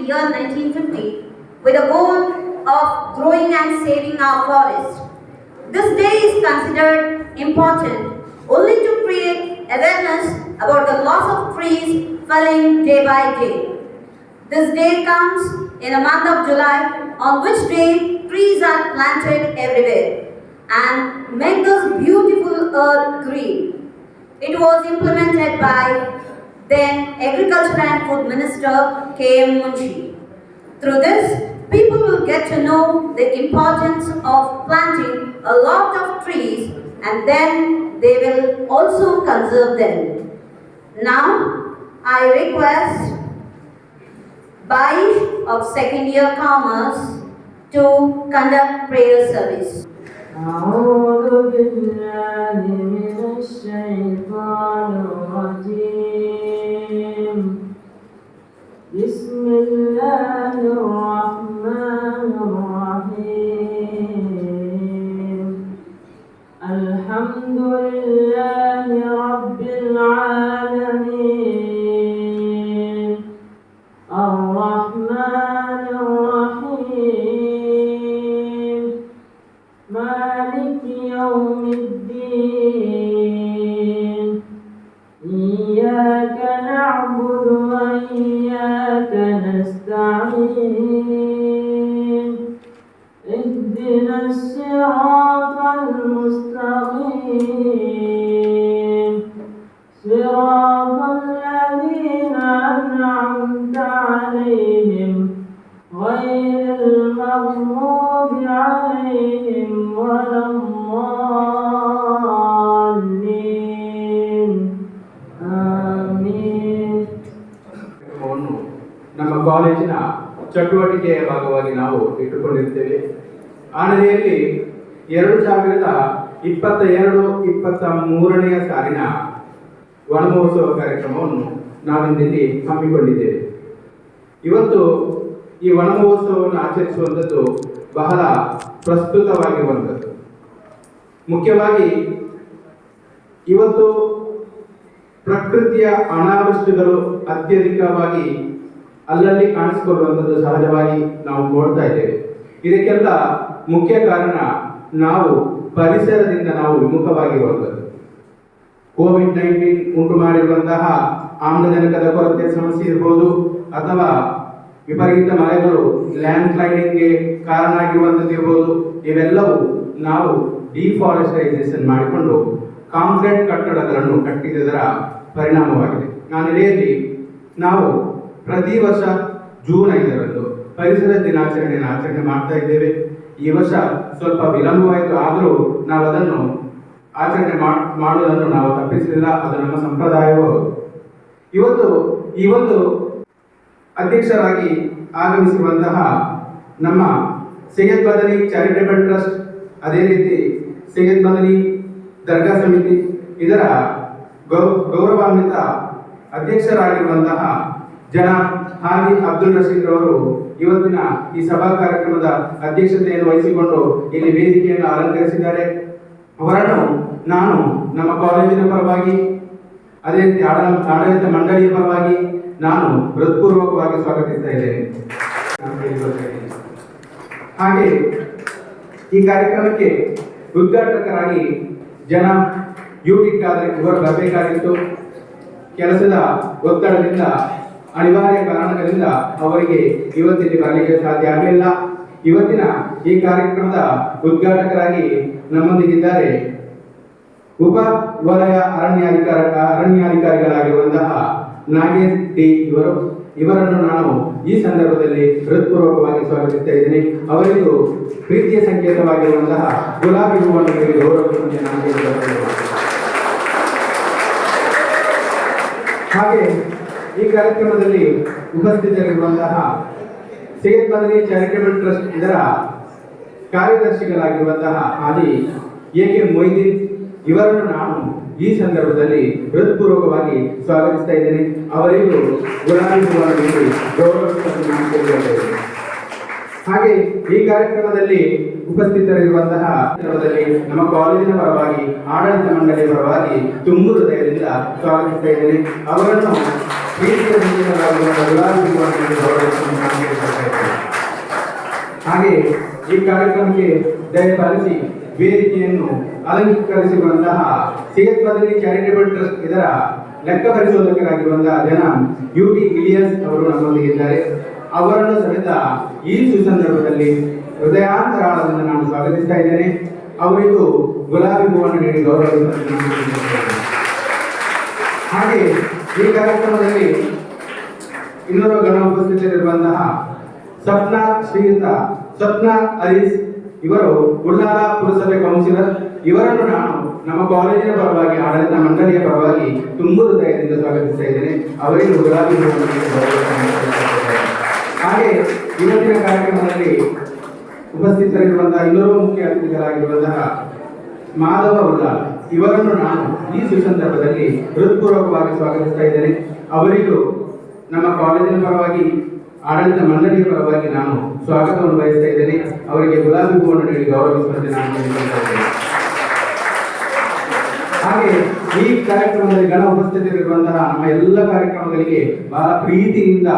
the year 1950 with the goal of growing and saving our forest. This day is considered important only to create awareness about the loss of trees felling day by day. This day comes in the month of July, on which day trees are planted everywhere and make this beautiful earth green. It was implemented by then Agriculture and Food Minister K.M. Munshi. Through this, people will get to know the importance of planting a lot of trees and then they will also conserve them. Now, I request Baish of second year Commerce to conduct prayer service. أعوذ بالله من الشيطان الرجيم بسم الله الرحمن الرحيم الحمد لله رب العالمين الرحمن الرحيم مالك يوم الدين إياك نعبد وإياك نستعين اهدنا الصراط المستقيم صراط الذين أنعمت عليهم غير المغضوب عليهم ولا الضالين آمين. ನಮ್ಮ ಕಾಲೇಜಿನ ಚಟುವಟಿಕೆಯ ಭಾಗವಾಗಿ ನಾವು ಇಟ್ಟುಕೊಂಡಿರ್ತೇವೆ. ಆ ನೆಲೆಯಲ್ಲಿ 2022-23ನೇ ಸಾಲಿನ ವನಮಹೋತ್ಸವ ಕಾರ್ಯಕ್ರಮವನ್ನು ನಾವಿಂದಲ್ಲಿ ಹಮ್ಮಿಕೊಂಡಿದ್ದೇವೆ. ಇವತ್ತು ಈ ವನಮಹೋತ್ಸವವನ್ನು ಆಚರಿಸುವಂಥದ್ದು ಬಹಳ ಪ್ರಸ್ತುತವಾಗಿರುವಂಥದ್ದು. ಮುಖ್ಯವಾಗಿ ಇವತ್ತು ಪ್ರಕೃತಿಯ ಅನಾವೃಷ್ಟಿಗಳು ಅತ್ಯಧಿಕವಾಗಿ ಅಲ್ಲಲ್ಲಿ ಕಾಣಿಸಿಕೊಳ್ಳುವಂಥದ್ದು ಸಹಜವಾಗಿ ನಾವು ನೋಡ್ತಾ ಇದ್ದೇವೆ. ಇದಕ್ಕೆಲ್ಲ ಮುಖ್ಯ ಕಾರಣ ನಾವು ಪರಿಸರದಿಂದ ನಾವು ವಿಮುಖವಾಗಿರುವಂಥದ್ದು. ಕೋವಿಡ್-19 ಉಂಟು ಮಾಡಿರುವಂತಹ ಆಮ್ಲಜನಕದ ಕೊರತೆ ಸಮಸ್ಯೆ ಇರ್ಬೋದು, ಅಥವಾ ವಿಪರೀತ ಮಳೆಗಳು ಲ್ಯಾಂಡ್ ಸ್ಲೈಡಿಂಗ್ಗೆ ಕಾರಣ ಆಗಿರುವಂಥದ್ದು ಇರ್ಬೋದು. ಇವೆಲ್ಲವೂ ನಾವು ಡಿಫಾರೆಸ್ಟೈಸೇಷನ್ ಮಾಡಿಕೊಂಡು ಕಾಂಕ್ರೀಟ್ ಕಟ್ಟಡಗಳನ್ನು ಕಟ್ಟಿದ್ದರ ಪರಿಣಾಮವಾಗಿದೆ. ಆ ನೆಲೆಯಲ್ಲಿ ನಾವು ಪ್ರತಿ ವರ್ಷ ಜೂನ್ 5ರಂದು ಪರಿಸರ ದಿನಾಚರಣೆಯನ್ನು ಆಚರಣೆ ಮಾಡ್ತಾ ಇದ್ದೇವೆ. ಈ ವರ್ಷ ಸ್ವಲ್ಪ ವಿಳಂಬವಾಯಿತು, ಆದರೂ ನಾವು ಅದನ್ನು ಆಚರಣೆ ಮಾಡುವುದನ್ನು ನಾವು ತಪ್ಪಿಸಲಿಲ್ಲ. ಅದು ನಮ್ಮ ಸಂಪ್ರದಾಯವೂ ಹೌದು. ಇವತ್ತು ಈ ಒಂದು ಅಧ್ಯಕ್ಷರಾಗಿ ಆಗಮಿಸಿರುವಂತಹ ನಮ್ಮ ಸೈಯದ್ ಮದನಿ ಚಾರಿಟೇಬಲ್ ಟ್ರಸ್ಟ್, ಅದೇ ರೀತಿ ಸೈಯದ್ ಮದನಿ ದರ್ಗಾ ಸಮಿತಿ, ಇದರ ಗೌರವಾನ್ವಿತ ಅಧ್ಯಕ್ಷರಾಗಿರುವಂತಹ ಜನಾಬ್ ಹಾಜಿ ಅಬ್ದುಲ್ ರಶೀದ್ ಅವರು ಇವತ್ತಿನ ಈ ಸಭಾ ಕಾರ್ಯಕ್ರಮದ ಅಧ್ಯಕ್ಷತೆಯನ್ನು ವಹಿಸಿಕೊಂಡು ಇಲ್ಲಿ ವೇದಿಕೆಯನ್ನು ಅಲಂಕರಿಸಿದ್ದಾರೆ. ಅವರನ್ನು ನಾನು ನಮ್ಮ ಕಾಲೇಜಿನ ಪರವಾಗಿ, ಅದೇ ರೀತಿ ಆಡಳಿತ ಮಂಡಳಿಯ ಪರವಾಗಿ ನಾನು ಹೃತ್ಪೂರ್ವಕವಾಗಿ ಸ್ವಾಗತಿಸ್ತಾ ಇದ್ದೇನೆ. ಹಾಗೆ ಈ ಕಾರ್ಯಕ್ರಮಕ್ಕೆ ಉದ್ಘಾಟಕರಾಗಿ ಜನಾಬ್ ಯೂಟಿಕ್ ಆದರೆ ಇವರು ಬರಬೇಕಾಗಿತ್ತು. ಕೆಲಸದ ಒತ್ತಡದಿಂದ, ಅನಿವಾರ್ಯ ಕಾರಣಗಳಿಂದ ಅವರಿಗೆ ಇವತ್ತಿಲ್ಲಿ ಬರಲಿಕ್ಕೆ ಸಾಧ್ಯ ಆಗಲಿಲ್ಲ. ಇವತ್ತಿನ ಈ ಕಾರ್ಯಕ್ರಮದ ಉದ್ಘಾಟಕರಾಗಿ ನಮ್ಮೊಂದಿಗಿದ್ದಾರೆ ಉಪ ವಲಯ ಅರಣ್ಯಾಧಿಕಾರಿಗಳಾಗಿರುವಂತಹ ನಾಗೇಶ್ ಡಿ ಇವರನ್ನು ನಾನು ಈ ಸಂದರ್ಭದಲ್ಲಿ ಹೃತ್ಪೂರ್ವಕವಾಗಿ ಸ್ವಾಗತಿಸ್ತಾ ಇದ್ದೇನೆ. ಅವರಿಗೂ ಪ್ರೀತಿಯ ಸಂಕೇತವಾಗಿರುವಂತಹ ಗುಲಾಬಿ ಹೂವನ್ನು ಗೌರವಿಸುವಂತೆ ನಾನು ಹಾಗೆ ಈ ಕಾರ್ಯಕ್ರಮದಲ್ಲಿ ಉಪಸ್ಥಿತರಿರುವಂತಹ ಸೈಯದ್ ಮದನಿ ಚಾರಿಟೇಬಲ್ ಟ್ರಸ್ಟ್ ಇದರ ಕಾರ್ಯದರ್ಶಿಗಳಾಗಿರುವಂತಹ ಹಾಜಿ ಎ.ಕೆ. ಮೊಯ್ದೀನ್ ಇವರನ್ನು ನಾನು ಈ ಸಂದರ್ಭದಲ್ಲಿ ಹೃತ್ಪೂರ್ವಕವಾಗಿ ಸ್ವಾಗತಿಸ್ತಾ ಇದ್ದೇನೆ. ಅವರಿಗೂ ಗುಲಾಬಿ ಹೂವನ್ನು ಗೌರವಿಸುವಂತೆ ನಾನು ಕೇಳಿದ್ದೇನೆ. ಹಾಗೆ ಈ ಕಾರ್ಯಕ್ರಮದಲ್ಲಿ ಉಪಸ್ಥಿತರಿರುವಂತಹ ನಮ್ಮ ಕಾಲೇಜಿನ ಪರವಾಗಿ, ಆಡಳಿತ ಮಂಡಳಿಯ ಪರವಾಗಿ ತುಂಬು ಹೃದಯದಿಂದ ಸ್ವಾಗತಿಸ್ತಾ ಇದ್ದೇನೆ. ಅವರನ್ನು ಪ್ರೀತಿಯ ಹೃತ್ಪೂರ್ವಕವಾಗಿರುವಂತಹ ಗುಲಾಬಿ ಹೂವನ್ನು ನೀಡಿ ಗೌರವಿಸುವಂತೆ ನಾನು ಕೇಳಿಕೊಳ್ತಾ ಇದ್ದೇನೆ. ಹಾಗೆ ಈ ಕಾರ್ಯಕ್ರಮಕ್ಕೆ ದಯಪಾಲಿಸಿ ವೇದಿಕೆಯನ್ನು ಅಲಂಕರಿಸಿರುವಂತಹ ಸೇತ್ ಬದಲಿ ಚಾರಿಟೇಬಲ್ ಟ್ರಸ್ಟ್ ಇದರ ಲೆಕ್ಕ ಪರಿಶೋಧಕರಾಗಿರುವಂತಹ ಜನ ಯುಟಿ ಇಲಿಯಸ್ ಅವರು ನಮ್ಮೊಂದಿಗಿದ್ದಾರೆ. ಅವರನ್ನು ಸಹಿತ ಈ ಸುಸಂದರ್ಭದಲ್ಲಿ ಹೃದಯಾಂತರಾಳದಿಂದ ನಾನು ಸ್ವಾಗತಿಸ್ತಾ ಇದ್ದೇನೆ. ಅವರಿಗೂ ಗುಲಾಬಿ ಹೂವನ್ನು ನೀಡಿ ಗೌರವಿಸುವಂತೆ ನಾನು ಕೇಳಿಕೊಳ್ಳುತ್ತೇನೆ. ಹಾಗೆ ಈ ಕಾರ್ಯಕ್ರಮದಲ್ಲಿ ಇನ್ನೋರ್ವ ಗಣ ಉಪಸ್ಥಿತರಿರುವಂತಹ ಶ್ರೀಯುತ ಸ್ವಪ್ನ ಹರೀಶ್ ಇವರು ಉಳ್ಳಾಲ ಪುರಸಭೆ ಕೌನ್ಸಿಲರ್. ಇವರನ್ನು ನಾನು ನಮ್ಮ ಕಾಲೇಜಿನ ಪರವಾಗಿ ಆಡಳಿತ ಮಂಡಳಿಯ ಪರವಾಗಿ ತುಂಬು ಹೃದಯದಿಂದ ಸ್ವಾಗತಿಸ್ತಾ ಇದ್ದೇನೆ. ಅವರಿಗೆ ಗುಲಾಬಿ ಹೂವನ್ನು ನೀಡಿ ಗೌರವಿಸುತ್ತೇನೆ. ಹಾಗೆ ಇವತ್ತಿನ ಕಾರ್ಯಕ್ರಮದಲ್ಲಿ ಉಪಸ್ಥಿತರಿರುವಂತಹ ಇನ್ನೋರ್ವ ಮುಖ್ಯ ಅತಿಥಿಗಳಾಗಿರುವಂತಹ ಮಾಧವ ಉಳ್ಳಾಲ್ ಇವರನ್ನು ನಾನು ಈ ಸುಸಂದರ್ಭದಲ್ಲಿ ಹೃತ್ಪೂರ್ವಕವಾಗಿ ಸ್ವಾಗತಿಸ್ತಾ ಇದ್ದೇನೆ. ಅವರಿಗೂ ನಮ್ಮ ಕಾಲೇಜಿನ ಪರವಾಗಿ ಆಡಳಿತ ಮಂಡಳಿಯ ಪರವಾಗಿ ನಾನು ಸ್ವಾಗತವನ್ನು ಬಯಸ್ತಾ ಇದ್ದೇನೆ. ಅವರಿಗೆ ಗುಲಾಬಿ ಹೂವನ್ನು ನೀಡಿ ಗೌರವಿಸುವಂತೆ ನಾನು ಕೇಳಿಕೊಳ್ತಾ ಇದ್ದೇನೆ. ಹಾಗೆ ಈ ಕಾರ್ಯಕ್ರಮದಲ್ಲಿ ಗಣ ಉಪಸ್ಥಿತರಿರುವಂತಹ ನಮ್ಮ ಎಲ್ಲ ಕಾರ್ಯಕ್ರಮಗಳಿಗೆ ಬಹಳ ಪ್ರೀತಿಯಿಂದ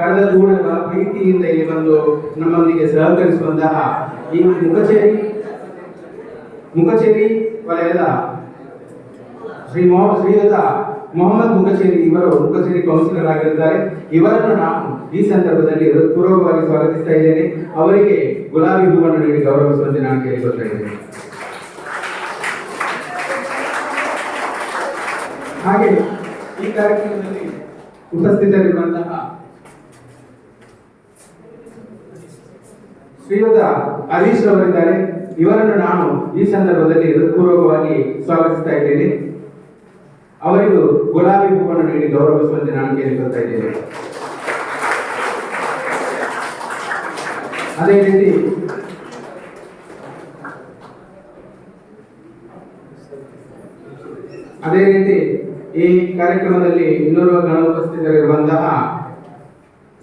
ಕಳೆದ ಕೂಡ ಬಹಳ ಪ್ರೀತಿಯಿಂದ ಇಲ್ಲಿ ಬಂದು ನಮ್ಮೊಂದಿಗೆ ಸಹಕರಿಸುವಂತಹ ಈ ಮುಖಚೇರಿ ವಲಯದ ಶ್ರೀಯುತ ಮೊಹಮ್ಮದ್ ಮುಖಚೇರಿ ಇವರು ಮುಖಚೇರಿ ಕೌನ್ಸಿಲರ್ ಆಗಿರುತ್ತಾರೆ. ಇವರನ್ನು ನಾನು ಈ ಸಂದರ್ಭದಲ್ಲಿ ಹೃತ್ಪೂರ್ವಕವಾಗಿ ಸ್ವಾಗತಿಸ್ತಾ ಇದ್ದೇನೆ. ಅವರಿಗೆ ಗುಲಾಬಿ ಹೂವನ್ನು ನೀಡಿ ಗೌರವಿಸುವಂತೆ ನಾನು ಕೇಳಿಕೊಳ್ತಾ ಇದ್ದೇನೆ. ಹಾಗೆ ಈ ಕಾರ್ಯಕ್ರಮದಲ್ಲಿ ಉಪಸ್ಥಿತರಿರುವಂತಹ ಶ್ರೀಯುತ ಹರೀಶ್ ಅವರಿದ್ದಾರೆ. ಇವರನ್ನು ನಾನು ಈ ಸಂದರ್ಭದಲ್ಲಿ ಹೃತ್ಪೂರ್ವಕವಾಗಿ ಸ್ವಾಗತಿಸ್ತಾ ಇದ್ದೇನೆ. ಅವರಿಗೂ ಗುಲಾಬಿ ಹೂವನ್ನು ನೀಡಿ ಗೌರವಿಸುವಂತೆ ನಾನು ಕೇಳಿಕೊಳ್ತಾ ಇದ್ದೇನೆ. ಅದೇ ರೀತಿ ಈ ಕಾರ್ಯಕ್ರಮದಲ್ಲಿ ಇನ್ನೋರ್ವ ಗಣ ಉಪಸ್ಥಿತರಿರುವಂತಹ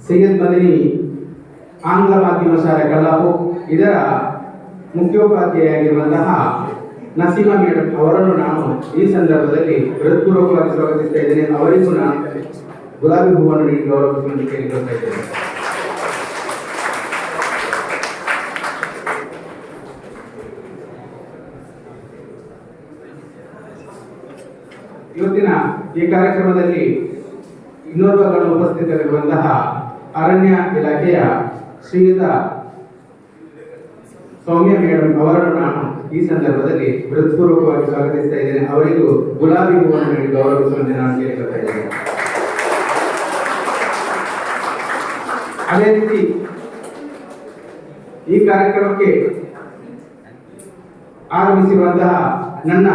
ಸೈಯದ್ ಮದನಿ ಆಂಗ್ಲ ಮಾಧ್ಯಮ ಶಾಲೆ ಕಲ್ಲಾಪು ಇದರ ಮುಖ್ಯೋಪಾಧ್ಯಾಯರಾಗಿರುವಂತಹ ನಸೀಮಾ ಮೇಡಮ್ ಅವರನ್ನು ನಾನು ಈ ಸಂದರ್ಭದಲ್ಲಿ ಹೃತ್ಪೂರ್ವಕವಾಗಿ ಸ್ವಾಗತಿಸ್ತಾ ಇದ್ದೇನೆ. ಅವರಿಗೂ ನಾನು ಗುಲಾಬಿ ಹೂವನ್ನು ನೀಡಿ ಗೌರವಿಸುವಂತೆ ಕೇಳಿಕೊಳ್ತಾ ಇದ್ದೇನೆ. ಇವತ್ತಿನ ಈ ಕಾರ್ಯಕ್ರಮದಲ್ಲಿ ಇನ್ನೋರ್ವ ಗಣ ಉಪಸ್ಥಿತರಿರುವಂತಹ ಅರಣ್ಯ ಇಲಾಖೆಯ ಶ್ರೀಯುತ ಸೌಮ್ಯ ಮೇಡಮ್ ಅವರನ್ನು ನಾನು ಈ ಸಂದರ್ಭದಲ್ಲಿ ಹೃತ್ಪೂರ್ವಕವಾಗಿ ಸ್ವಾಗತಿಸ್ತಾ ಇದ್ದೇನೆ. ಅವರಿಗೂ ಗುಲಾಬಿ ಹೂವನ್ನು ನೀಡಿ ಗೌರವಿಸುವಂತೆ ನಾನು ಕೇಳಿಕೊಳ್ತಾ ಇದ್ದೇನೆ. ಅದೇ ರೀತಿ ಈ ಕಾರ್ಯಕ್ರಮಕ್ಕೆ ಆಗಮಿಸಿರುವಂತಹ ನನ್ನ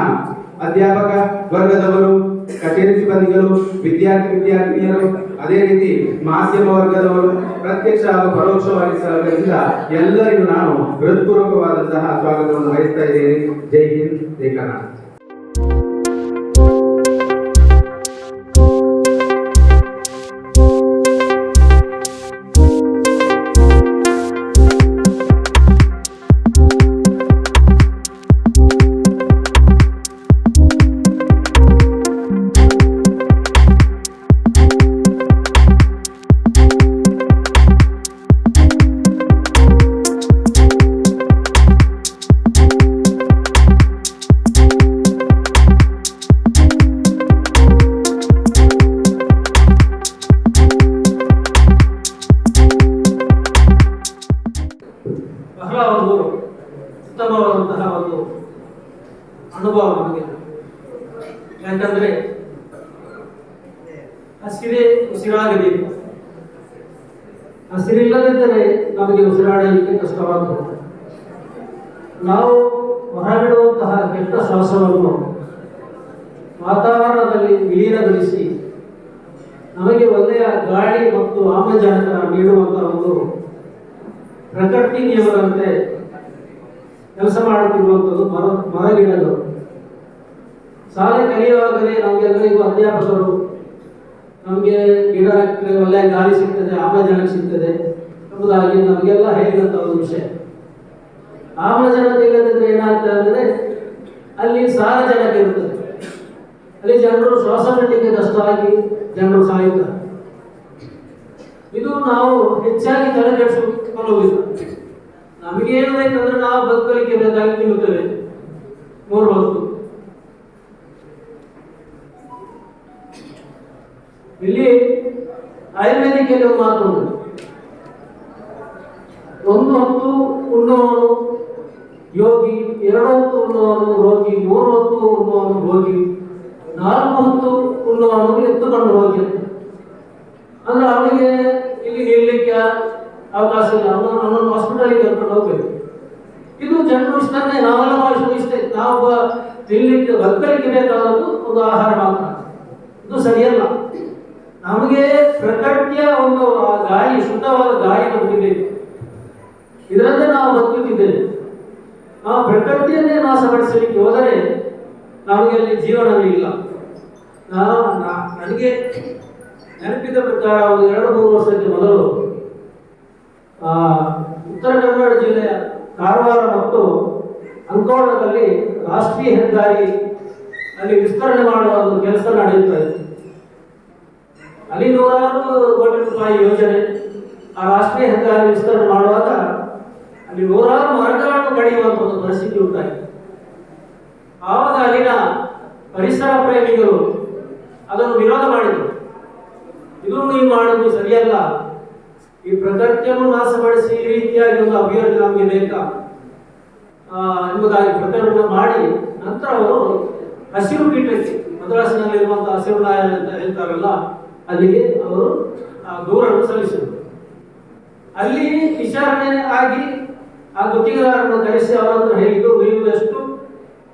ಅಧ್ಯಾಪಕ ವರ್ಗದವರು, ಕಚೇರಿ ಸಿಬ್ಬಂದಿಗಳು, ವಿದ್ಯಾರ್ಥಿನಿಯರು, ಅದೇ ರೀತಿ ಮಾಧ್ಯಮ ವರ್ಗದವರು, ಪ್ರತ್ಯಕ್ಷ ಹಾಗೂ ಪರೋಕ್ಷವಾಗಿ ಸಹಕರಿಸಿದ ಎಲ್ಲರಿಗೂ ನಾನು ಹೃತ್ಪೂರ್ವಕವಾದಂತಹ ಸ್ವಾಗತವನ್ನು ಬಯಸ್ತಾ ಇದ್ದೇನೆ. ಜೈ ಹಿಂದ್, ಜೈ ಕರ್ನಾಟಕ. ಉತ್ತಮವಾದಂತಹ ಒಂದು ಅನುಭವ ನಮಗೆ. ಯಾಕಂದ್ರೆ ಹಸಿರೇ ಉಸಿರಾಗಬೇಕು. ಹಸಿರಿಲ್ಲದಿದ್ದರೆ ನಮಗೆ ಉಸಿರಾಡಲಿಕ್ಕೆ ಕಷ್ಟವಾಗುತ್ತದೆ. ನಾವು ಹೊರಬಿಡುವಂತಹ ಕೆಟ್ಟ ಶ್ವಾಸವನ್ನು ವಾತಾವರಣದಲ್ಲಿ ವಿಲೀನಗೊಳಿಸಿ ನಮಗೆ ಒಳ್ಳೆಯ ಗಾಳಿ ಮತ್ತು ಆಮ್ಲಜನಕ ನೀಡುವಂತಹ ಒಂದು ಪ್ರಕೃತಿ ನಿಯಮದಂತೆ ಕೆಲಸ ಮಾಡುತ್ತಿರುವಂಥದ್ದು ಮರಗಿಡಗಳು. ಶಾಲೆ ಕಲಿಯುವಾಗಲೇ ನಮಗೆಲ್ಲರಿಗೂ ಅಧ್ಯಾಪಕರು ನಮಗೆ ಗಿಡ ಒಳ್ಳೆಯ ಗಾಳಿ ಸಿಗ್ತದೆ, ಆಮ್ಲಜನಕ ಸಿಗ್ತದೆ ಎಂಬುದಾಗಿ ನಮಗೆಲ್ಲ ಹೇಳಿದಂಥ ಒಂದು ವಿಷಯ. ಆಮ್ಲಜನಕ ಇಲ್ಲದಿದ್ದರೆ ಏನಾಗ್ತದೆ ಅಂದರೆ ಅಲ್ಲಿ ಸಾರಜನಕ ಇರುತ್ತದೆ. ಅಲ್ಲಿ ಜನರು ಶ್ವಾಸ ಮಾಡಲಿಕ್ಕೆ ಕಷ್ಟ ಆಗಿ ಜನರು ಸಾಯುತ್ತಾರೆ. ಇದು ನಾವು ಹೆಚ್ಚಾಗಿ ತಲೆ ಕೆಡಿಸಿಕೊಳ್ಳುವುದಿಲ್ಲ. ನಮಗೇನು ಬೇಕಂದ್ರೆ ನಾವು ಬದುಕಲಿಕ್ಕೆ ಬೇಕಾಗಿ ತಿನ್ನುತ್ತೇವೆ 3 ಹೊತ್ತು. ಇಲ್ಲಿ ಆಯುರ್ವೇದಿಕಲ್ಲಿ ಒಂದು ಮಾತು ಉಂಟು, 1 ಹೊತ್ತು ಉಣ್ಣುವವನು ಯೋಗಿ, 2 ಹೊತ್ತು ಉಣ್ಣುವವನು ರೋಗಿ, 3 ಹೊತ್ತು ಉಣ್ಣುವವನು ಭೋಗಿ, 4 ಹೊತ್ತು ಉಣ್ಣುವವನು ಎತ್ತುಕೊಂಡು ಹೋಗಿ. ಅಂದ್ರೆ ಅವನಿಗೆ ಇಲ್ಲಿ ನಿಲ್ಲಲಿಕ್ಕೆ ಅವಕಾಶ ಇಲ್ಲ, ಅವನನ್ನು ಹಾಸ್ಪಿಟಲಿಗೆ ಕರ್ಕೊಂಡು ಹೋಗ್ಬೇಕು. ಇದು ಜನರು ಇಷ್ಟನ್ನೇ, ನಾವೆಲ್ಲ ಭಾಷೆ ಇಷ್ಟೇ, ನಾವು ನಿಲ್ಲಲಿಕ್ಕೆ ಬದುಕಲಿಕ್ಕೆ ಬೇಕಾದದ್ದು ಒಂದು ಆಹಾರ ಮಾತ್ರ. ಇದು ಸರಿಯಲ್ಲ. ನಮಗೆ ಪ್ರಕೃತಿಯ ಒಂದು ಗಾಳಿ, ಶುದ್ಧವಾದ ಗಾಳಿ ನಮಗೆ ಬೇಕು. ಇದರಲ್ಲೇ ನಾವು ಬದುಕುತ್ತಿದ್ದೇವೆ. ನಾವು ಪ್ರಕೃತಿಯನ್ನೇ ನಾಶಪಡಿಸಲಿಕ್ಕೆ ಹೋದರೆ ನಮಗೆ ಅಲ್ಲಿ ಜೀವನವೇ ಇಲ್ಲ. ನನಗೆ ನೆನಪಿದ ಪ್ರಕಾರ ಒಂದು 2-3 ವರ್ಷಕ್ಕೆ ಮೊದಲು ಉತ್ತರ ಕನ್ನಡ ಜಿಲ್ಲೆಯ ಕಾರವಾರ ಮತ್ತು ಅಂಕೋಲದಲ್ಲಿ ರಾಷ್ಟ್ರೀಯ ಹೆದ್ದಾರಿ ಅಲ್ಲಿ ವಿಸ್ತರಣೆ ಮಾಡುವ ಒಂದು ಕೆಲಸ ನಡೆಯುತ್ತದೆ. ಅಲ್ಲಿ 100 ಕೋಟಿ ರೂಪಾಯಿ ಯೋಜನೆ. ಆ ರಾಷ್ಟ್ರೀಯ ಹೆದ್ದಾರಿ ವಿಸ್ತರಣೆ ಮಾಡುವಾಗ ಅಲ್ಲಿ 100 ಮರಗಳನ್ನು ಕಡಿಯುವಂತ ಒಂದು ಪರಿಸ್ಥಿತಿ ಉಂಟಾಯಿತು. ಆವಾಗ ಅಲ್ಲಿನ ಪರಿಸರ ಪ್ರೇಮಿಗಳು ಅದನ್ನು ವಿರೋಧ ಮಾಡಿದರು. ಇದು ನೀವು ಮಾಡುವುದು ಸರಿಯಲ್ಲ, ಈ ಪ್ರಕೃತಿಯನ್ನು ನಾಶಪಡಿಸಿ ಈ ರೀತಿಯಾಗಿ ಒಂದು ಅಭಿವೃದ್ಧಿ ನಮಗೆ ಬೇಕಾ ಎಂಬುದಾಗಿ ಪ್ರಕರಣ ಮಾಡಿ ನಂತರ ಅವರು ಹಸಿರು ಪೀಠಕ್ಕೆ, ಮದ್ರಾಸಿನಲ್ಲಿರುವಂತಹ ಹಸಿರು ನ್ಯಾಯಾಲಯ ಅಂತ ಹೇಳ್ತಾರಲ್ಲ, ಅಲ್ಲಿಗೆ ಅವರು ದೂರನ್ನು ಸಲ್ಲಿಸಿದರು. ಅಲ್ಲಿ ವಿಚಾರಣೆ ಆಗಿ ಆ ಗುತ್ತಿಗೆದಾರರನ್ನು ಕರೆಸಿ ಅವರ ಹತ್ರ ಹೇಳಿದ್ದು, ನೀವು ಎಷ್ಟು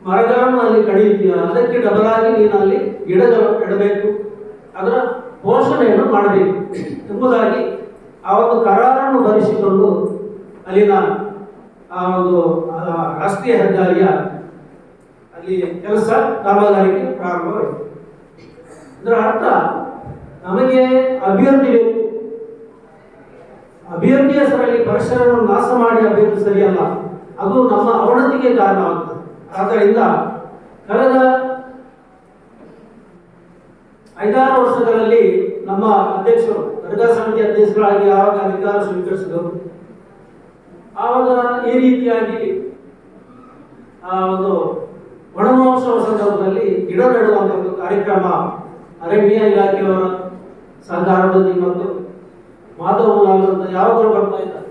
ಮರಗಳನ್ನು ಅಲ್ಲಿ ಕಡಿಯುತ್ತೀಯ ಅದಕ್ಕೆ ಡಬಲ್ ಆಗಿ ನೀನು ಅಲ್ಲಿ ಗಿಡಗಳನ್ನು ನೆಡಬೇಕು, ಅದರ ಪೋಷಣೆಯನ್ನು ಮಾಡಬೇಕು ಎಂಬುದಾಗಿ ಆ ಒಂದು ಕರಾರನ್ನು ಬರೆಸಿಕೊಂಡು ಅಲ್ಲಿನ ಆ ಒಂದು ರಾಷ್ಟ್ರೀಯ ಹೆದ್ದಾರಿಯ ಅಲ್ಲಿ ಕೆಲಸ ಕಾಮಗಾರಿಗೆ ಪ್ರಾರಂಭವಾಯಿತು. ಇದರ ಅರ್ಥ ನಮಗೆ ಅಭಿವೃದ್ಧಿ ಬೇಕು. ಅಭಿವೃದ್ಧಿಯ ಹೆಸರಲ್ಲಿ ಪರಿಸರವನ್ನು ನಾಶ ಮಾಡಿ ಅಭಿವೃದ್ಧಿ ಸರಿಯಲ್ಲ, ಅದು ನಮ್ಮ ಅವನತಿಗೆ ಕಾರಣವಾಗ್ತದೆ. ಆದ್ದರಿಂದ ಕಳೆದ 5-6 ವರ್ಷಗಳಲ್ಲಿ ನಮ್ಮ ಅಧ್ಯಕ್ಷರು, ದರ್ಗಾ ಸಮಿತಿ ಅಧ್ಯಕ್ಷರಾಗಿ ಆವಾಗ ಅಧಿಕಾರ ಸ್ವೀಕರಿಸಿದರು. ಆವಾಗ ಈ ರೀತಿಯಾಗಿ ಆ ಒಂದು ವನಮಹೋತ್ಸವ ಸಂದರ್ಭದಲ್ಲಿ ಗಿಡ ನೆಡುವಂತ ಒಂದು ಕಾರ್ಯಕ್ರಮ ಅರಣ್ಯ ಇಲಾಖೆಯವರ ಸಹಕಾರದಲ್ಲಿ ಮತ್ತು ಮಾಧವಲಾಲ್ ಅಂತ ಯಾವಾಗಲೂ ಬರ್ತಾ ಇದ್ದಾರೆ.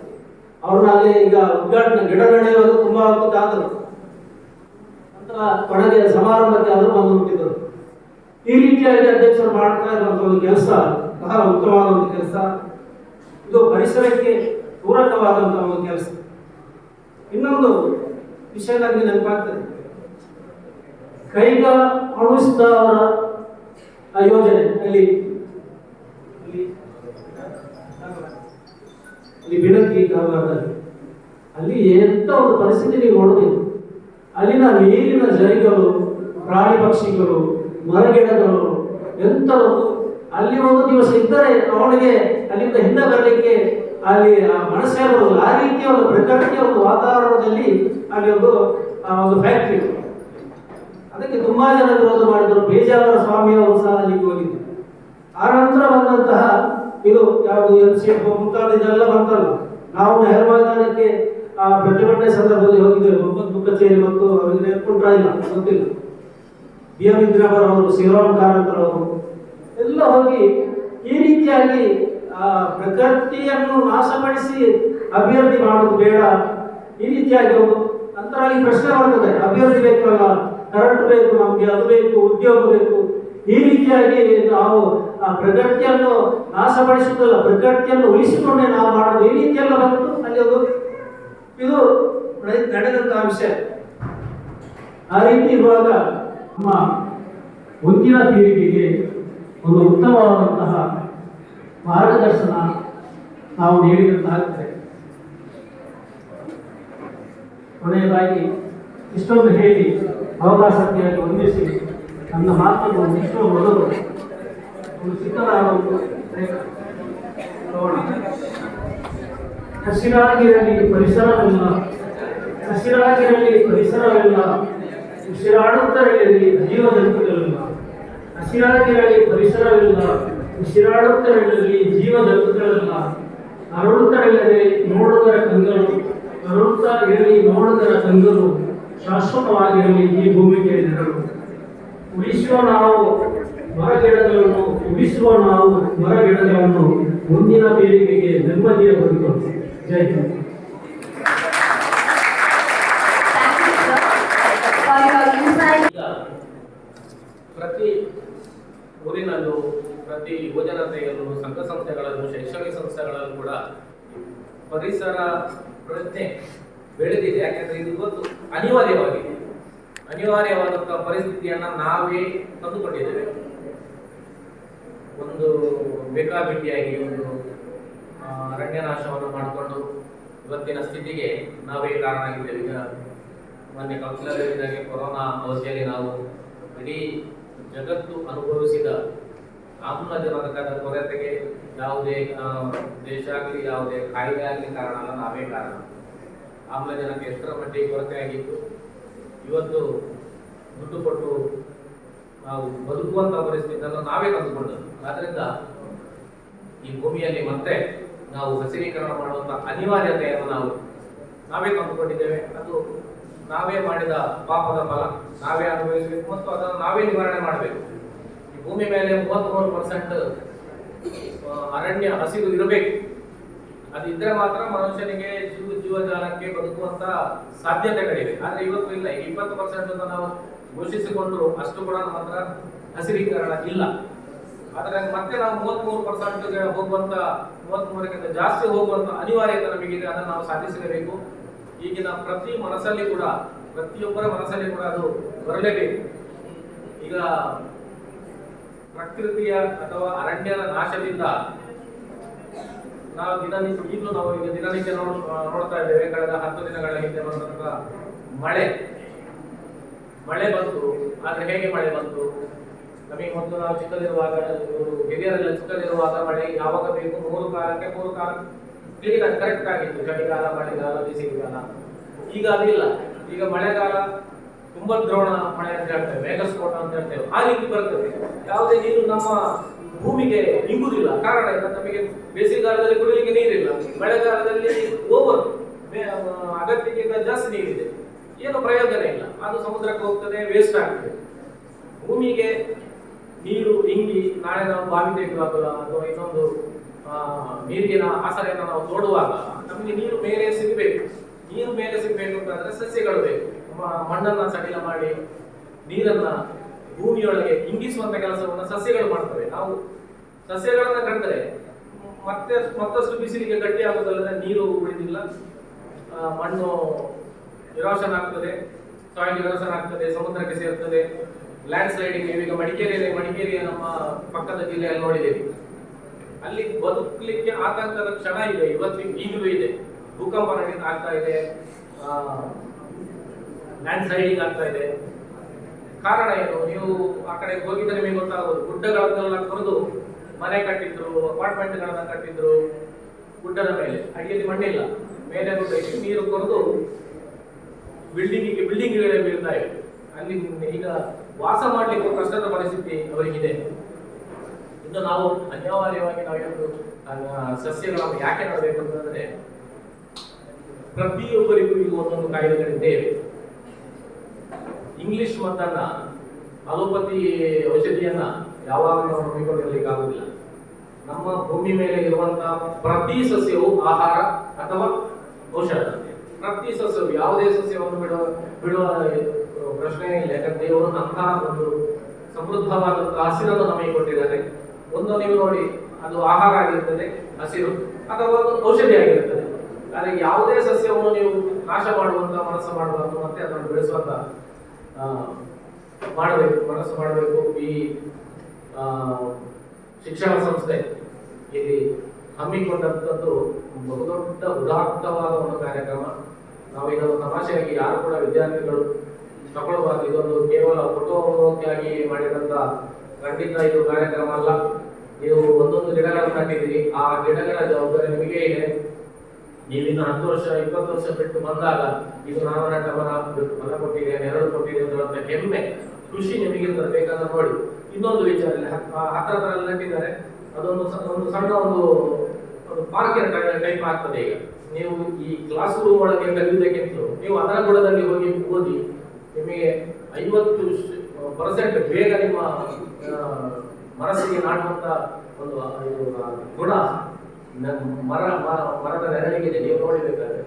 ಅವ್ರನ್ನ ಅಲ್ಲಿ ಈಗ ಉದ್ಘಾಟನೆ ಗಿಡ ನಡೆಯುವುದು ತುಂಬಾ ಹೊತ್ತು ಆದರು. ನಂತರ ಕೊನೆಗೆ ಸಮಾರಂಭಕ್ಕೆ ಆದರೂ ಬಂದು ಮುಟ್ಟಿದರು. ಈ ರೀತಿಯಾಗಿ ಅಧ್ಯಕ್ಷರು ಮಾಡ್ತಾ ಇರುವಂತ ಒಂದು ಕೆಲಸ ಬಹಳ ಉತ್ತಮವಾದ ಒಂದು ಕೆಲಸ. ಇದು ಪರಿಸರಕ್ಕೆ ಪೂರಕವಾದಂತಹ ಒಂದು ಕೆಲಸ. ಇನ್ನೊಂದು ವಿಷಯ ನನಗೆ ನೆನಪಾಗ್ತದೆ, ಕೈಗ ಅಣುಸಿದ ಅವರ ಆ ಯೋಜನೆ ಅಲ್ಲಿ ಬಿಡಕಿ ಕಾರವಾರದಲ್ಲಿ ಅಲ್ಲಿ ಎಂತ ಒಂದು ಪರಿಸ್ಥಿತಿ ನೀವು ನೋಡಬೇಕು. ಅಲ್ಲಿನ ನೀರಿನ ಜರಿಗಳು, ಪ್ರಾಣಿ ಪಕ್ಷಿಗಳು, ಮರಗಿಡಗಳು ಎಂತ ಅಲ್ಲಿ ಒಂದು ದಿವಸ ಇದ್ದರೆ ಅವನಿಗೆ ಅಲ್ಲಿಂದ ಹಿಂದೆ ಬರಲಿಕ್ಕೆ ಅಲ್ಲಿ ಮನಸ್ಸೇ ಬರುವುದಿಲ್ಲ. ಆ ರೀತಿಯ ಒಂದು ಪ್ರಕೃತಿಯ ಒಂದು ವಾತಾವರಣದಲ್ಲಿ ಅಲ್ಲಿ ಒಂದು ಫ್ಯಾಕ್ಟ್ರಿ. ಅದಕ್ಕೆ ತುಂಬಾ ಜನ ವಿರೋಧ ಮಾಡಿದರು. ಬೇಜಾವರ ಸ್ವಾಮಿಯವರು ಸಹ ಅಲ್ಲಿಗೆ ಹೋಗಿದ್ರು. ಆ ನಂತರ ಬಂದಂತಹ ಇದು ಯಾವುದು MCF ಮುಂತಾದ ಇದೆಲ್ಲ ಬಂತಲ್ಲ. ನಾವು ನೆಹರು ಮೈದಾನಕ್ಕೆ ಪ್ರತಿಭಟನೆ ಸಂದರ್ಭದಲ್ಲಿ ಹೋಗಿದ್ದೇವೆ. ಮೊಹಮ್ಮದ್ ಕಚೇರಿ ಮತ್ತು ಅವರಿಗೆ ನೆನಪುಂಟ ಇಲ್ಲ ಗೊತ್ತಿಲ್ಲ. BM ಇಂದ್ರವರ್ ಅವರು, ಶಿವರಾಮ್ ಕಾರಂತರ ಅವರು ಎಲ್ಲ ಹೋಗಿ ಈ ರೀತಿಯಾಗಿ ಪ್ರಕೃತಿಯನ್ನು ನಾಶಪಡಿಸಿ ಅಭಿವೃದ್ಧಿ ಮಾಡೋದು ಬೇಡ. ಈ ರೀತಿಯಾಗಿ ಒಂದು ನಂತರ ಅಲ್ಲಿ ಪ್ರಶ್ನೆ ಬರ್ತದೆ, ಅಭಿವೃದ್ಧಿ ಬೇಕಲ್ಲ, ಕರೆಂಟ್ ಬೇಕು ನಮ್ಗೆ, ಅದು ಬೇಕು, ಉದ್ಯೋಗ ಬೇಕು. ಈ ರೀತಿಯಾಗಿ ನಾವು ಪ್ರಕೃತಿಯನ್ನು ನಾಶಪಡಿಸುವುದಲ್ಲ, ಪ್ರಕೃತಿಯನ್ನು ಉಳಿಸಿಕೊಂಡೇ ನಾವು ಮಾಡೋದು. ಈ ರೀತಿಯೆಲ್ಲ ಬಂತು ಅಲ್ಲಿ ಇದು ನಡೆದಂತಹ ವಿಷಯ. ಆ ರೀತಿ ಇರುವಾಗ ನಮ್ಮ ಮುಂದಿನ ಪೀಳಿಗೆಗೆ ಒಂದು ಉತ್ತಮವಾದಂತಹ ಮಾರ್ಗದರ್ಶನ ನಾವು ನೀಡಿದಂತಾಗುತ್ತದೆ. ಕೊನೆಯದಾಗಿ ಇಷ್ಟೊಂದು ಹೇಳಿ ಅವಕಾಶಕ್ಕೆ ಹೊಂದಿಸಿ ನನ್ನ ಮಾತನ್ನು ಮುಗಿಸುವ ಮೊದಲು ಒಂದು ಚಿಕ್ಕದಾದ ಒಂದು ಹಸಿರಾಗಿರಲಿ ಪರಿಸರವಿಲ್ಲ, ಹಸಿರಾಗಿರಲಿ ಪರಿಸರವಿಲ್ಲ, ಉಸಿರಾಡುತ್ತಲಿರಲಿ ಜೀವ ಜಂತುಗಳಿಲ್ಲ. ಹಸಿರಾಗಿರಲಿ ಪರಿಸರವಿಲ್ಲ, ಉಸಿರಾಡುತ್ತಲಿರಲಿ ಜೀವ ಜಗತ್ತುಗಳೆಲ್ಲ, ಅರಳುತ್ತಲಿರಲಿ ನೋಡುಗರ ಕಂಗರು, ಅರಳುತ್ತಾ ಇರಲಿ ನೋಡುಗರ ಕಂಗರು, ಶಾಶ್ವತವಾಗಿರಲಿ ಈ ಭೂಮಿಗೆ ನೆರಳು. ಉಳಿಸುವ ನಾವು ಮರಗಿಡಗಳನ್ನು, ಉಳಿಸುವ ನಾವು ಮರಗಿಡಗಳನ್ನು, ಮುಂದಿನ ಪೀಳಿಗೆಗೆ ನೆಮ್ಮದಿಯ ಬದುಕು. ಜೈ ಹಿಂದ್. ಪ್ರತಿ ಊರಿನಲ್ಲೂ, ಪ್ರತಿ ಯುವಜನತೆಯಲ್ಲೂ, ಸಂಘ ಸಂಸ್ಥೆಗಳಲ್ಲೂ, ಶೈಕ್ಷಣಿಕ ಸಂಸ್ಥೆಗಳಲ್ಲೂ ಕೂಡ ಪರಿಸರ ಪ್ರಜ್ಞೆ ಬೆಳೆದಿದೆ. ಯಾಕೆಂದ್ರೆ ಇದು ಇವತ್ತು ಅನಿವಾರ್ಯವಾದಂತಹ ಪರಿಸ್ಥಿತಿಯನ್ನ ನಾವೇ ತಂದುಕೊಂಡಿದ್ದೇವೆ. ಒಂದು ಬೇಕಾಬಿಟ್ಟಿಯಾಗಿ ಒಂದು ಅರಣ್ಯನಾಶವನ್ನು ಮಾಡಿಕೊಂಡು ಇವತ್ತಿನ ಸ್ಥಿತಿಗೆ ನಾವೇ ಕಾರಣ ಆಗಿದ್ದೇವೆ. ಈಗ ಮೊನ್ನೆ ಕೌನ್ಸಿಲರ್ ಹೇಳಿದಾಗೆ ಕೊರೋನಾ ಅವಧಿಯಲ್ಲಿ ನಾವು ಇಡೀ ಜಗತ್ತು ಅನುಭವಿಸಿದ ಆಮ್ಲಜನಕದ ಕೊರತೆಗೆ ಯಾವುದೇ ದೇಶ ಆಗಲಿ, ಯಾವುದೇ ಕಾಯಿಲೆ ಆಗಲಿ ಕಾರಣ ಅಲ್ಲ, ನಾವೇ ಕಾರಣ. ಆಮ್ಲಜನಕ ಎಷ್ಟರ ಮಟ್ಟಿಗೆ ಕೊರತೆ ಆಗಿತ್ತು. ಇವತ್ತು ದುಡ್ಡು ಕೊಟ್ಟು ನಾವು ಬದುಕುವಂತಹ ಪರಿಸ್ಥಿತಿಯನ್ನು ನಾವೇ ತಂದುಕೊಂಡದ್ದು. ಆದ್ರಿಂದ ಈ ಭೂಮಿಯಲ್ಲಿ ಮತ್ತೆ ನಾವು ಹಸಿರೀಕರಣ ಮಾಡುವಂತಹ ಅನಿವಾರ್ಯತೆಯನ್ನು ನಾವೇ ತಂದುಕೊಂಡಿದ್ದೇವೆ. ಅದು ನಾವೇ ಮಾಡಿದ ಪಾಪದ ಫಲ ನಾವೇ ಅನುಭವಿಸಬೇಕು ಮತ್ತು ಅದನ್ನು ನಾವೇ ನಿವಾರಣೆ ಮಾಡಬೇಕು. ಈ ಭೂಮಿ ಮೇಲೆ 33% ಅರಣ್ಯ ಹಸಿರು ಇರಬೇಕು. ಅದು ಇದ್ರೆ ಮಾತ್ರ ಮನುಷ್ಯನಿಗೆ ಜೀವಜಾಲಕ್ಕೆ ಬದುಕುವಂತ ಸಾಧ್ಯತೆಗಳಿವೆ. ಆದ್ರೆ ಇವತ್ತು ಇಲ್ಲ. 20% ನಾವು ಘೋಷಿಸಿಕೊಂಡ್ರು ಅಷ್ಟು ಕೂಡ ನಮ್ಮ ಹತ್ರ ಹಸಿರೀಕರಣ ಇಲ್ಲ. ಆದ್ರೆ ಮತ್ತೆ ನಾವು 33%ಗೆ ಹೋಗುವಂತ, 33ಕ್ಕಿಂತ ಜಾಸ್ತಿ ಹೋಗುವಂತ ಅನಿವಾರ್ಯತೆ ನಮಗಿದೆ. ಅದನ್ನು ನಾವು ಸಾಧಿಸಲೇಬೇಕು. ಈಗಿನ ಪ್ರತಿಯೊಬ್ಬರ ಮನಸ್ಸಲ್ಲಿ ಕೂಡ ಅದು ಬರಲೇಬೇಕು. ಈಗ ಪ್ರಕೃತಿಯ ಅಥವಾ ಅರಣ್ಯದ ನಾಶದಿಂದ ನಾವು ದಿನನಿತ್ಯ ನೋಡ್ತಾ ಇದ್ದೇವೆ. ಕಳೆದ 10 ದಿನಗಳ ಹಿಂದೆ ಬಂದಂತ ಮಳೆ ಬಂತು. ಆದ್ರೆ ಹೇಗೆ ಮಳೆ ಬಂತು? ನಮಗೆ ಮೊದಲು ನಾವು ಚಿಕ್ಕದಿರುವಾಗ, ಹಿರಿಯರೆಲ್ಲ ಚಿಕ್ಕದಿರುವಾಗ ಮಳೆ ಯಾವಾಗ ಬೇಕು 3 ಕಾಲಕ್ಕೆ 3 ಕಾಲ ಕ್ಲೀನ್ ಕರೆಕ್ಟ್ ಆಗಿತ್ತು. ಚಳಿಗಾಲ, ಮಳೆಗಾಲ, ಬೇಸಿಗೆಗಾಲ. ಈಗ ಅದಿಲ್ಲ. ಈಗ ಮಳೆಗಾಲ ತುಂಬಾ ದ್ರೋಣ ಮಳೆ ಅಂತ ಹೇಳ್ತೇವೆ, ಮೇಘಸ್ಫೋಟ ಅಂತ ಹೇಳ್ತೇವೆ. ಆ ರೀತಿ ಬರ್ತದೆ. ಯಾವುದೇ ನೀರು ನಮ್ಮ ಭೂಮಿಗೆ ಇಂಗುದಿಲ್ಲ. ಕಾರಣ ಇಲ್ಲ. ನಮಗೆ ಬೇಸಿಗೆಗಾಲದಲ್ಲಿ ಕುಡಿಯಲಿಕ್ಕೆ ನೀರಿಲ್ಲ, ಮಳೆಗಾಲದಲ್ಲಿ ಓವರ್ ಅಗತ್ಯಕ್ಕಿಂತ ಜಾಸ್ತಿ ನೀರಿದೆ. ಏನು ಪ್ರಯೋಜನ ಇಲ್ಲ. ಅದು ಸಮುದ್ರಕ್ಕೆ ಹೋಗ್ತದೆ, ವೇಸ್ಟ್ ಆಗ್ತದೆ. ಭೂಮಿಗೆ ನೀರು ಇಂಗಿ ನಾಳೆ ನಾವು ಬಾವಿ ತೆಗೆಯುವಾಗ ಅಥವಾ ಇನ್ನೊಂದು ನೀರಿನ ಆಸರೆಯನ್ನು ನಾವು ತೋಡುವಾಗ ನಮಗೆ ನೀರು ಮೇಲೆ ಸಿಗಬೇಕು. ನೀರು ಮೇಲೆ ಸಿಗಬೇಕು ಅಂತಂದ್ರೆ ಸಸ್ಯಗಳು ಬೇಕು. ಮಣ್ಣನ್ನ ಸಡಿಲ ಮಾಡಿ ನೀರನ್ನ ಭೂಮಿಯೊಳಗೆ ಇಂಗಿಸುವಂತ ಕೆಲಸವನ್ನು ಸಸ್ಯಗಳು ಮಾಡ್ತವೆ. ನಾವು ಸಸ್ಯಗಳನ್ನ ಕಂಡ್ರೆ ಮತ್ತಷ್ಟು ಬಿಸಿಲಿಗೆ ಗಟ್ಟಿ ಆಗುವುದಲ್ಲದೆ ನೀರು ಉಳಿದಿಲ್ಲ, ಮಣ್ಣು ಇರೋಷನ್ ಆಗ್ತದೆ, ಸಾಯಿಲ್ ಇರೋಷನ್ ಆಗ್ತದೆ, ಸಮುದ್ರಕ್ಕೆ ಸೇರ್ತದೆ, ಲ್ಯಾಂಡ್ ಸ್ಲೈಡಿಂಗ್. ಈಗ ಮಡಿಕೇರಿಯ ನಮ್ಮ ಪಕ್ಕದ ಜಿಲ್ಲೆಯಲ್ಲಿ ನೋಡಿದ್ದೇವೆ. ಅಲ್ಲಿ ಬದುಕಲಿಕ್ಕೆ ಆತಂಕದ ಕ್ಷಣ ಇದೆ. ಈಗಲೂ ಇದೆ. ಭೂಕಂಪ ಆಗ್ತಾ ಇದೆ, ಲ್ಯಾಂಡ್ ಸ್ಲೈಡಿಂಗ್ ಆಗ್ತಾ ಇದೆ. ಕಾರಣ ಏನು? ನೀವು ಆ ಕಡೆ ಹೋಗಿದ್ರೆ ನಿಮಗೆ ಗೊತ್ತಾಗಬಹುದು. ಗುಡ್ಡಗಳನ್ನೆಲ್ಲ ಕೊರೆದು ಮನೆ ಕಟ್ಟಿದ್ರು, ಅಪಾರ್ಟ್ಮೆಂಟ್ಗಳನ್ನ ಕಟ್ಟಿದ್ರು. ಗುಡ್ಡದ ಮೇಲೆ ಅಡಿಯಲ್ಲಿ ಮಣ್ಣಿಲ್ಲ, ಮೇಲೆ ನೀರು ಕೊರೆದು ಬಿಲ್ಡಿಂಗ್ಗಳೇ ಬೀಳ್ತಾ ಇವೆ. ಅಲ್ಲಿ ಈಗ ವಾಸ ಮಾಡ್ಲಿಕ್ಕೆ ಕಷ್ಟದ ಪರಿಸ್ಥಿತಿ ಅವರಿಗಿದೆ. ಇನ್ನು ನಾವು ಅನಿವಾರ್ಯವಾಗಿ ನಾವೇನು ಸಸ್ಯಗಳನ್ನು ಯಾಕೆ ಮಾಡಬೇಕು ಅಂತಂದ್ರೆ, ಪ್ರತಿಯೊಬ್ಬರಿಗೂ ಈಗ ಒಂದೊಂದು ಕಾಯಿಲೆಗಳಿದ್ದೇವೆ. ಇಂಗ್ಲಿಷ್ ಮದ್ದನ್ನ, ಅಲೋಪತಿ ಔಷಧಿಯನ್ನ ಯಾವಾಗ ನಾವು ನಂಬಿಕೊಂಡಿರ್ಲಿಕ್ಕೆ ಆಗುದಿಲ್ಲ. ನಮ್ಮ ಭೂಮಿ ಮೇಲೆ ಇರುವಂತಹ ಪ್ರತಿ ಸಸ್ಯವು ಆಹಾರ ಅಥವಾ ಔಷಧ. ಪ್ರತಿ ಸಸ್ಯವು, ಯಾವುದೇ ಸಸ್ಯವನ್ನು ಬಿಡುವ ಪ್ರಶ್ನೆ ಇಲ್ಲ. ಯಾಕಂದ್ರೆ ದೇವರು ಅಂತಹ ಒಂದು ಸಮೃದ್ಧವಾದಂತಹ ಹಸಿರನ್ನು ನಮಗೆ ಕೊಟ್ಟಿದ್ದಾರೆ. ಒಂದು ನೀವು ನೋಡಿ, ಅದು ಆಹಾರ ಆಗಿರ್ತದೆ ಹಸಿರು, ಅಥವಾ ಅದು ಔಷಧಿ ಆಗಿರ್ತದೆ. ಆದರೆ ಯಾವುದೇ ಸಸ್ಯವನ್ನು ನೀವು ನಾಶ ಮಾಡುವಂತ ಮನಸ್ಸು ಮಾಡಬಾರ್ದು, ಮತ್ತೆ ಅದನ್ನು ಬೆಳೆಸುವಂತ ಮನಸ್ಸು ಮಾಡಬೇಕು. ಈ ಶಿಕ್ಷಣ ಸಂಸ್ಥೆ ಇಲ್ಲಿ ಹಮ್ಮಿಕೊಂಡಂಥದ್ದು ಬಹುದೊಡ್ಡ ಉದಾತ್ತವಾದ ಒಂದು ಕಾರ್ಯಕ್ರಮ. ನಾವು ಇದನ್ನು ತಮಾಷೆಯಾಗಿ ಯಾರು ಕೂಡ ವಿದ್ಯಾರ್ಥಿಗಳು ತಗೊಳ್ಬಾರ್ದು. ಇದೊಂದು ಕೇವಲ ಫೋಟೋಕ್ಕಾಗಿ ಮಾಡಿದಂತ ಖಂಡಿತ ಇದು ಕಾರ್ಯಕ್ರಮ ಅಲ್ಲ. ನೀವು ಒಂದೊಂದು ಗಿಡಗಳನ್ನು ನಟ್ಟಿದ್ದೀರಿ, ಆ ಗಿಡಗಳ ಜವಾಬ್ದಾರಿ ನಿಮಗೆ ಇದೆ. ನೀವಿನ್ನು 10 ವರ್ಷ 20 ವರ್ಷ ಬಿಟ್ಟು ಬಂದಾಗ ಇದು ನಾನು ನಟ ಫಲ ಕೊಟ್ಟಿದೆ, ನೆರಳು ಕೊಟ್ಟಿದೆ ಅಂತ ಹೆಮ್ಮೆ, ಖುಷಿ ನಿಮಗಿರ್ತದೆ. ಬೇಕಾದ್ರೆ ನೋಡಿ. ಇನ್ನೊಂದು ವಿಚಾರ, ಹತ್ತಿರದಲ್ಲಿ ನಟ್ಟಿದ್ದಾರೆ, ಒಂದು ಸಣ್ಣ ಒಂದು ಪಾರ್ಕಿನ ಟೈಪ್ ಆಗ್ತದೆ. ಈಗ ನೀವು ಈ ಕ್ಲಾಸ್ ರೂಮ್ ಒಳಗೆ ಕಲಿಯುವುದಕ್ಕಿಂತಲೂ ನೀವು ಅದರ ಬುಡದಲ್ಲಿ ಹೋಗಿ ಓದಿ ನಿಮಗೆ 50% ಬೇಗ ನಿಮ್ಮ ಮನಸ್ಸಿಗೆ ನಾಟುವಂತ ಒಂದು ಗುಣ ಮರದ ನೆರಳಿಗಿದೆ. ನೀವು ನೋಡಬೇಕಾದ್ರೆ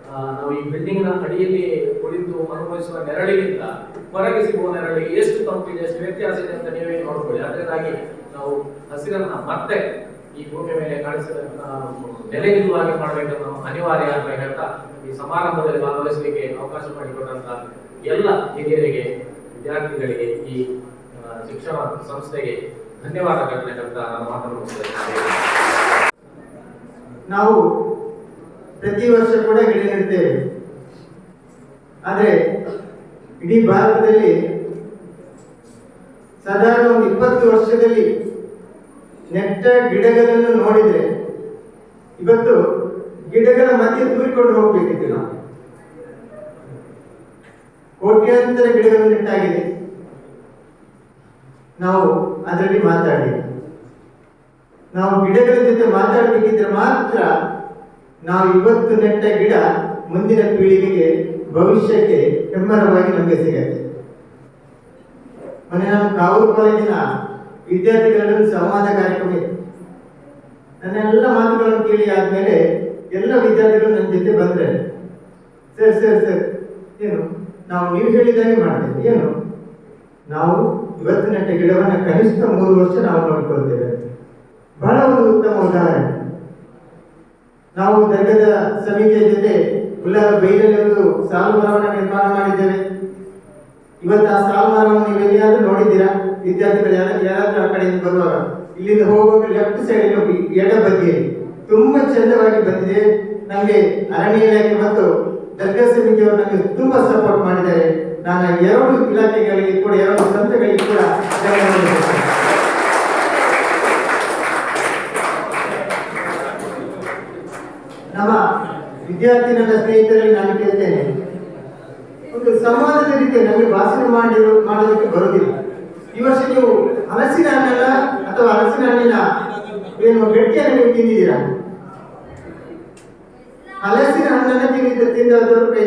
ನಾವು ಈ ಬಿಲ್ಡಿಂಗ್ ನ ಅಡಿಯಲ್ಲಿ ಕುಳಿತು ಅನುಭವಿಸುವ ನೆರಳಿಗಿಂತ ಹೊರಗೆ ಸಿಗುವ ನೆರಳಿಗೆ ಎಷ್ಟು ತಂಪಿದೆ, ಎಷ್ಟು ವ್ಯತ್ಯಾಸ ಇದೆ ಅಂತ ನೀವೇ ನೋಡ್ಕೊಳ್ಳಿ. ಅದರಿಂದಾಗಿ ನಾವು ಹಸಿರನ್ನ ಮತ್ತೆ ಈ ಭೂಮಿ ಮೇಲೆ ನೆಲೆ ನಿಲ್ಲುವಾಗಿ ಮಾಡಬೇಕನ್ನೋ ಅನಿವಾರ್ಯ ಅಂತ ಹೇಳ್ತಾ ಈ ಸಮಾರಂಭದಲ್ಲಿ ಭಾಗವಹಿಸಲಿಕ್ಕೆ ಅವಕಾಶ ಮಾಡಿಕೊಟ್ಟಂತ ಎಲ್ಲ ಹಿರಿಯರಿಗೆ, ವಿದ್ಯಾರ್ಥಿಗಳಿಗೆ, ಈ ಶಿಕ್ಷಣ ಸಂಸ್ಥೆಗೆ ಧನ್ಯವಾದಗಳನ್ನ ಹೇಳ್ತಾ ನಾನು ಮಾತನ್ನು ಮುಗಿಸ್ತೇನೆ. ನಾವು ಪ್ರತಿ ವರ್ಷ ಕೂಡ ಗಿಡ ನೆಡ್ತೇವೆ. ಆದರೆ ಇಡೀ ಭಾರತದಲ್ಲಿ ಸಾಧಾರಣ ಒಂದು 20 ವರ್ಷದಲ್ಲಿ ನೆಟ್ಟ ಗಿಡಗಳನ್ನು ನೋಡಿದ್ರೆ ಇವತ್ತು ಗಿಡಗಳ ಮಧ್ಯೆ ದೂರಿಕೊಂಡು ಹೋಗ್ಬೇಕಿತ್ತು. ನಾವು ಕೋಟ್ಯಾಂತರ ಗಿಡಗಳನ್ನು ನೆಟ್ಟಾಗಿದೆ. ನಾವು ಅದರಲ್ಲಿ ಮಾತಾಡಿ, ನಾವು ಗಿಡಗಳ ಜೊತೆ ಮಾತಾಡಬೇಕಿದ್ರೆ ಮಾತ್ರ ನಾವು ಇವತ್ತು ನೆಟ್ಟ ಗಿಡ ಮುಂದಿನ ಪೀಳಿಗೆಗೆ, ಭವಿಷ್ಯಕ್ಕೆ ಹೆಮ್ಮರವಾಗಿ ನಮಗೆ ಸಿಗತ್ತೆ. ಮೊನ್ನೆ ನಮ್ಮ ಕಾವೂರು ಕಾಲೇಜಿನ ವಿದ್ಯಾರ್ಥಿಗಳ ಸಂವಾದ ಕಾರ್ಯಕ್ರಮ ಇತ್ತು. ನನ್ನೆಲ್ಲ ಮಾತುಗಳನ್ನು ಕೇಳಿ ಆದ್ಮೇಲೆ ಎಲ್ಲ ವಿದ್ಯಾರ್ಥಿಗಳು ನನ್ನ ಜೊತೆ ಬಂದ್ರೆ, ಸರ್ ಸರ್ ಸರ್ ಏನು ನಾವು ನೀವು ಹೇಳಿದಾಗೆ ಮಾಡ್ತೇವೆ, ಏನು ನಾವು ಇವತ್ತು ನೆಟ್ಟ ಗಿಡವನ್ನ ಕನಿಷ್ಠ 3 ವರ್ಷ ನಾವು ನೋಡಿಕೊಳ್ತೇವೆ. ಬಹಳ ಒಂದು ಉತ್ತಮ ಉದಾಹರಣೆ. ನಾವು ಘಟಕದ ಸಮಿತಿಯ ಜೊತೆ ಉಲ್ಲಾರ ಬೈಲಲ್ಲಿ ಒಂದು ಸಾಲು ಮರವನ್ನು ನಿರ್ಮಾಣ ಮಾಡಿದ್ದೇವೆ. ಇವತ್ತು ಆ ಸಾಲು ಮರವನ್ನು ನೀವು ಎಲ್ಲಿಯಾದ್ರೂ ನೋಡಿದ್ದೀರಾ? ವಿದ್ಯಾರ್ಥಿಗಳು ಯಾರಾದ್ರೂ ಆ ಕಡೆಯಿಂದ ಬರುವಾಗ ಇಲ್ಲಿಂದ ಹೋಗುವಾಗ ಲೆಫ್ಟ್ ಸೈಡ್ ಎಡ ಬದಿಯಲ್ಲಿ ತುಂಬಾ ಚಂದವಾಗಿ ಬಂದಿದೆ. ನಮಗೆ ಅರಣ್ಯ ಇಲಾಖೆ ಮತ್ತು ಘಟಕ ಸಮಿತಿಯವರು ನಮಗೆ ತುಂಬಾ ಸಪೋರ್ಟ್ ಮಾಡಿದ್ದಾರೆ. ನಾನು 2 ಇಲಾಖೆಗಳಿಗೆ ಕೂಡ 2 ಸಂಸ್ಥೆಗಳಿಗೆ ಕೂಡ ನಮ್ಮ ವಿದ್ಯಾರ್ಥಿ ನನ್ನ ಸ್ನೇಹಿತರಲ್ಲಿ ನಾನು ಕೇಳ್ತೇನೆ, ಒಂದು ಸಂವಾದದ ರೀತಿ ನಮಗೆ ಭಾಷಣ ಮಾಡೋದಕ್ಕೆ ಬರುವುದಿಲ್ಲ. ಈ ವರ್ಷ ನೀವು ಹಲಸಿನ ಹಣ್ಣನ್ನ ಅಥವಾ ಹಲಸಿನ ಹಣ್ಣಿನ ಏನು ಗಟ್ಟಿಯನ್ನು ನೀವು ತಿಂದಿದ್ದೀರಾ? ಹಲಸಿನ ಹಣ್ಣನ್ನ ತಿಂದವರು ಕೈ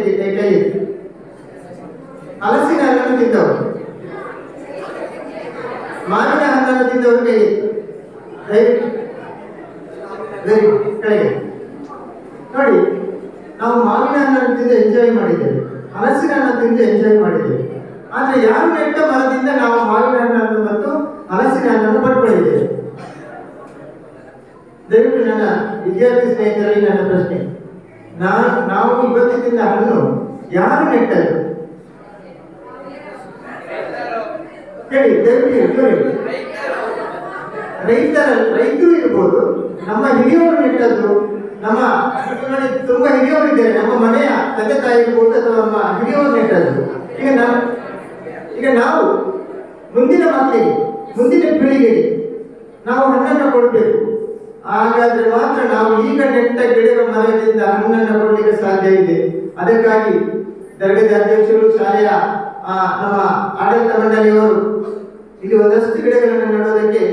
ಹಲಸಿನ ಹಣ್ಣನ್ನು ತಿಂದವರು, ಮಾವಿನ ಹಣ್ಣನ್ನು ತಿಂದವರು ಕೈ ವೆರಿ ಗುಡ್ ಕೆಳಗೆ ನೋಡಿ. ನಾವು ಮಾವಿನ ಹಣ್ಣನ್ನು ತಿಂದು ಎಂಜಾಯ್ ಮಾಡಿದ್ದೇವೆ, ಹಲಸಿನ ಹಣ್ಣು ತಿಂದು ಎಂಜಾಯ್ ಮಾಡಿದ್ದೇವೆ. ಆದ್ರೆ ಯಾರು ನೆಟ್ಟ ಮರದಿಂದ ನಾವು ಮಾವಿನ ಹಣ್ಣನ್ನು ಮತ್ತು ಹಲಸಿನ ಹಣ್ಣನ್ನು ಪಡ್ಕೊಂಡಿದ್ದೇವೆ. ದಯವಿಟ್ಟು ನನ್ನ ವಿದ್ಯಾರ್ಥಿ ಸ್ನೇಹಿತರಲ್ಲಿ ನನ್ನ ಪ್ರಶ್ನೆ, ನಾವು ಇವತ್ತು ತಿಂದ ಹಣ್ಣು ಯಾರು ನೆಟ್ಟರು ಹೇಳಿ? ದಯವಿಟ್ಟು ರೈತರು ಇರ್ಬೋದು, ನಮ್ಮ ಹಿರಿಯವರು ನೆಟ್ಟದ್ದು. ನಮ್ಮ ನೋಡಿ ತುಂಬಾ ಹಿರಿಯವರು ಇದ್ದಾರೆ, ನಮ್ಮ ಮನೆಯ ತಂದೆ ತಾಯಿ ಇರ್ಬೋದು ಅಥವಾ ನಮ್ಮ ಹಿರಿಯವರು ನೆಟ್ಟದ್ದು. ಈಗ ನಾವು ಮುಂದಿನ ಮಕ್ಕಳಿಗೆ, ಮುಂದಿನ ಪೀಳಿಗೆಗೆ ನಾವು ಹಣ್ಣನ್ನು ಕೊಡಬೇಕು. ಹಾಗಾದ್ರೆ ಮಾತ್ರ ನಾವು ಈಗ ನೆಟ್ಟ ಗಿಡಗಳ ಮರದಿಂದ ಹಣ್ಣನ್ನು ಕೊಡಲಿಕ್ಕೆ ಸಾಧ್ಯ ಇದೆ. ಅದಕ್ಕಾಗಿ ಘಟಕದ ಅಧ್ಯಕ್ಷರು, ಶಾಲೆಯ ನಮ್ಮ ಆಡಳಿತ ಮಂಡಳಿಯವರು ಇಲ್ಲಿ ಒಂದಷ್ಟು ಗಿಡಗಳನ್ನು ನೆಡೋದಕ್ಕೆ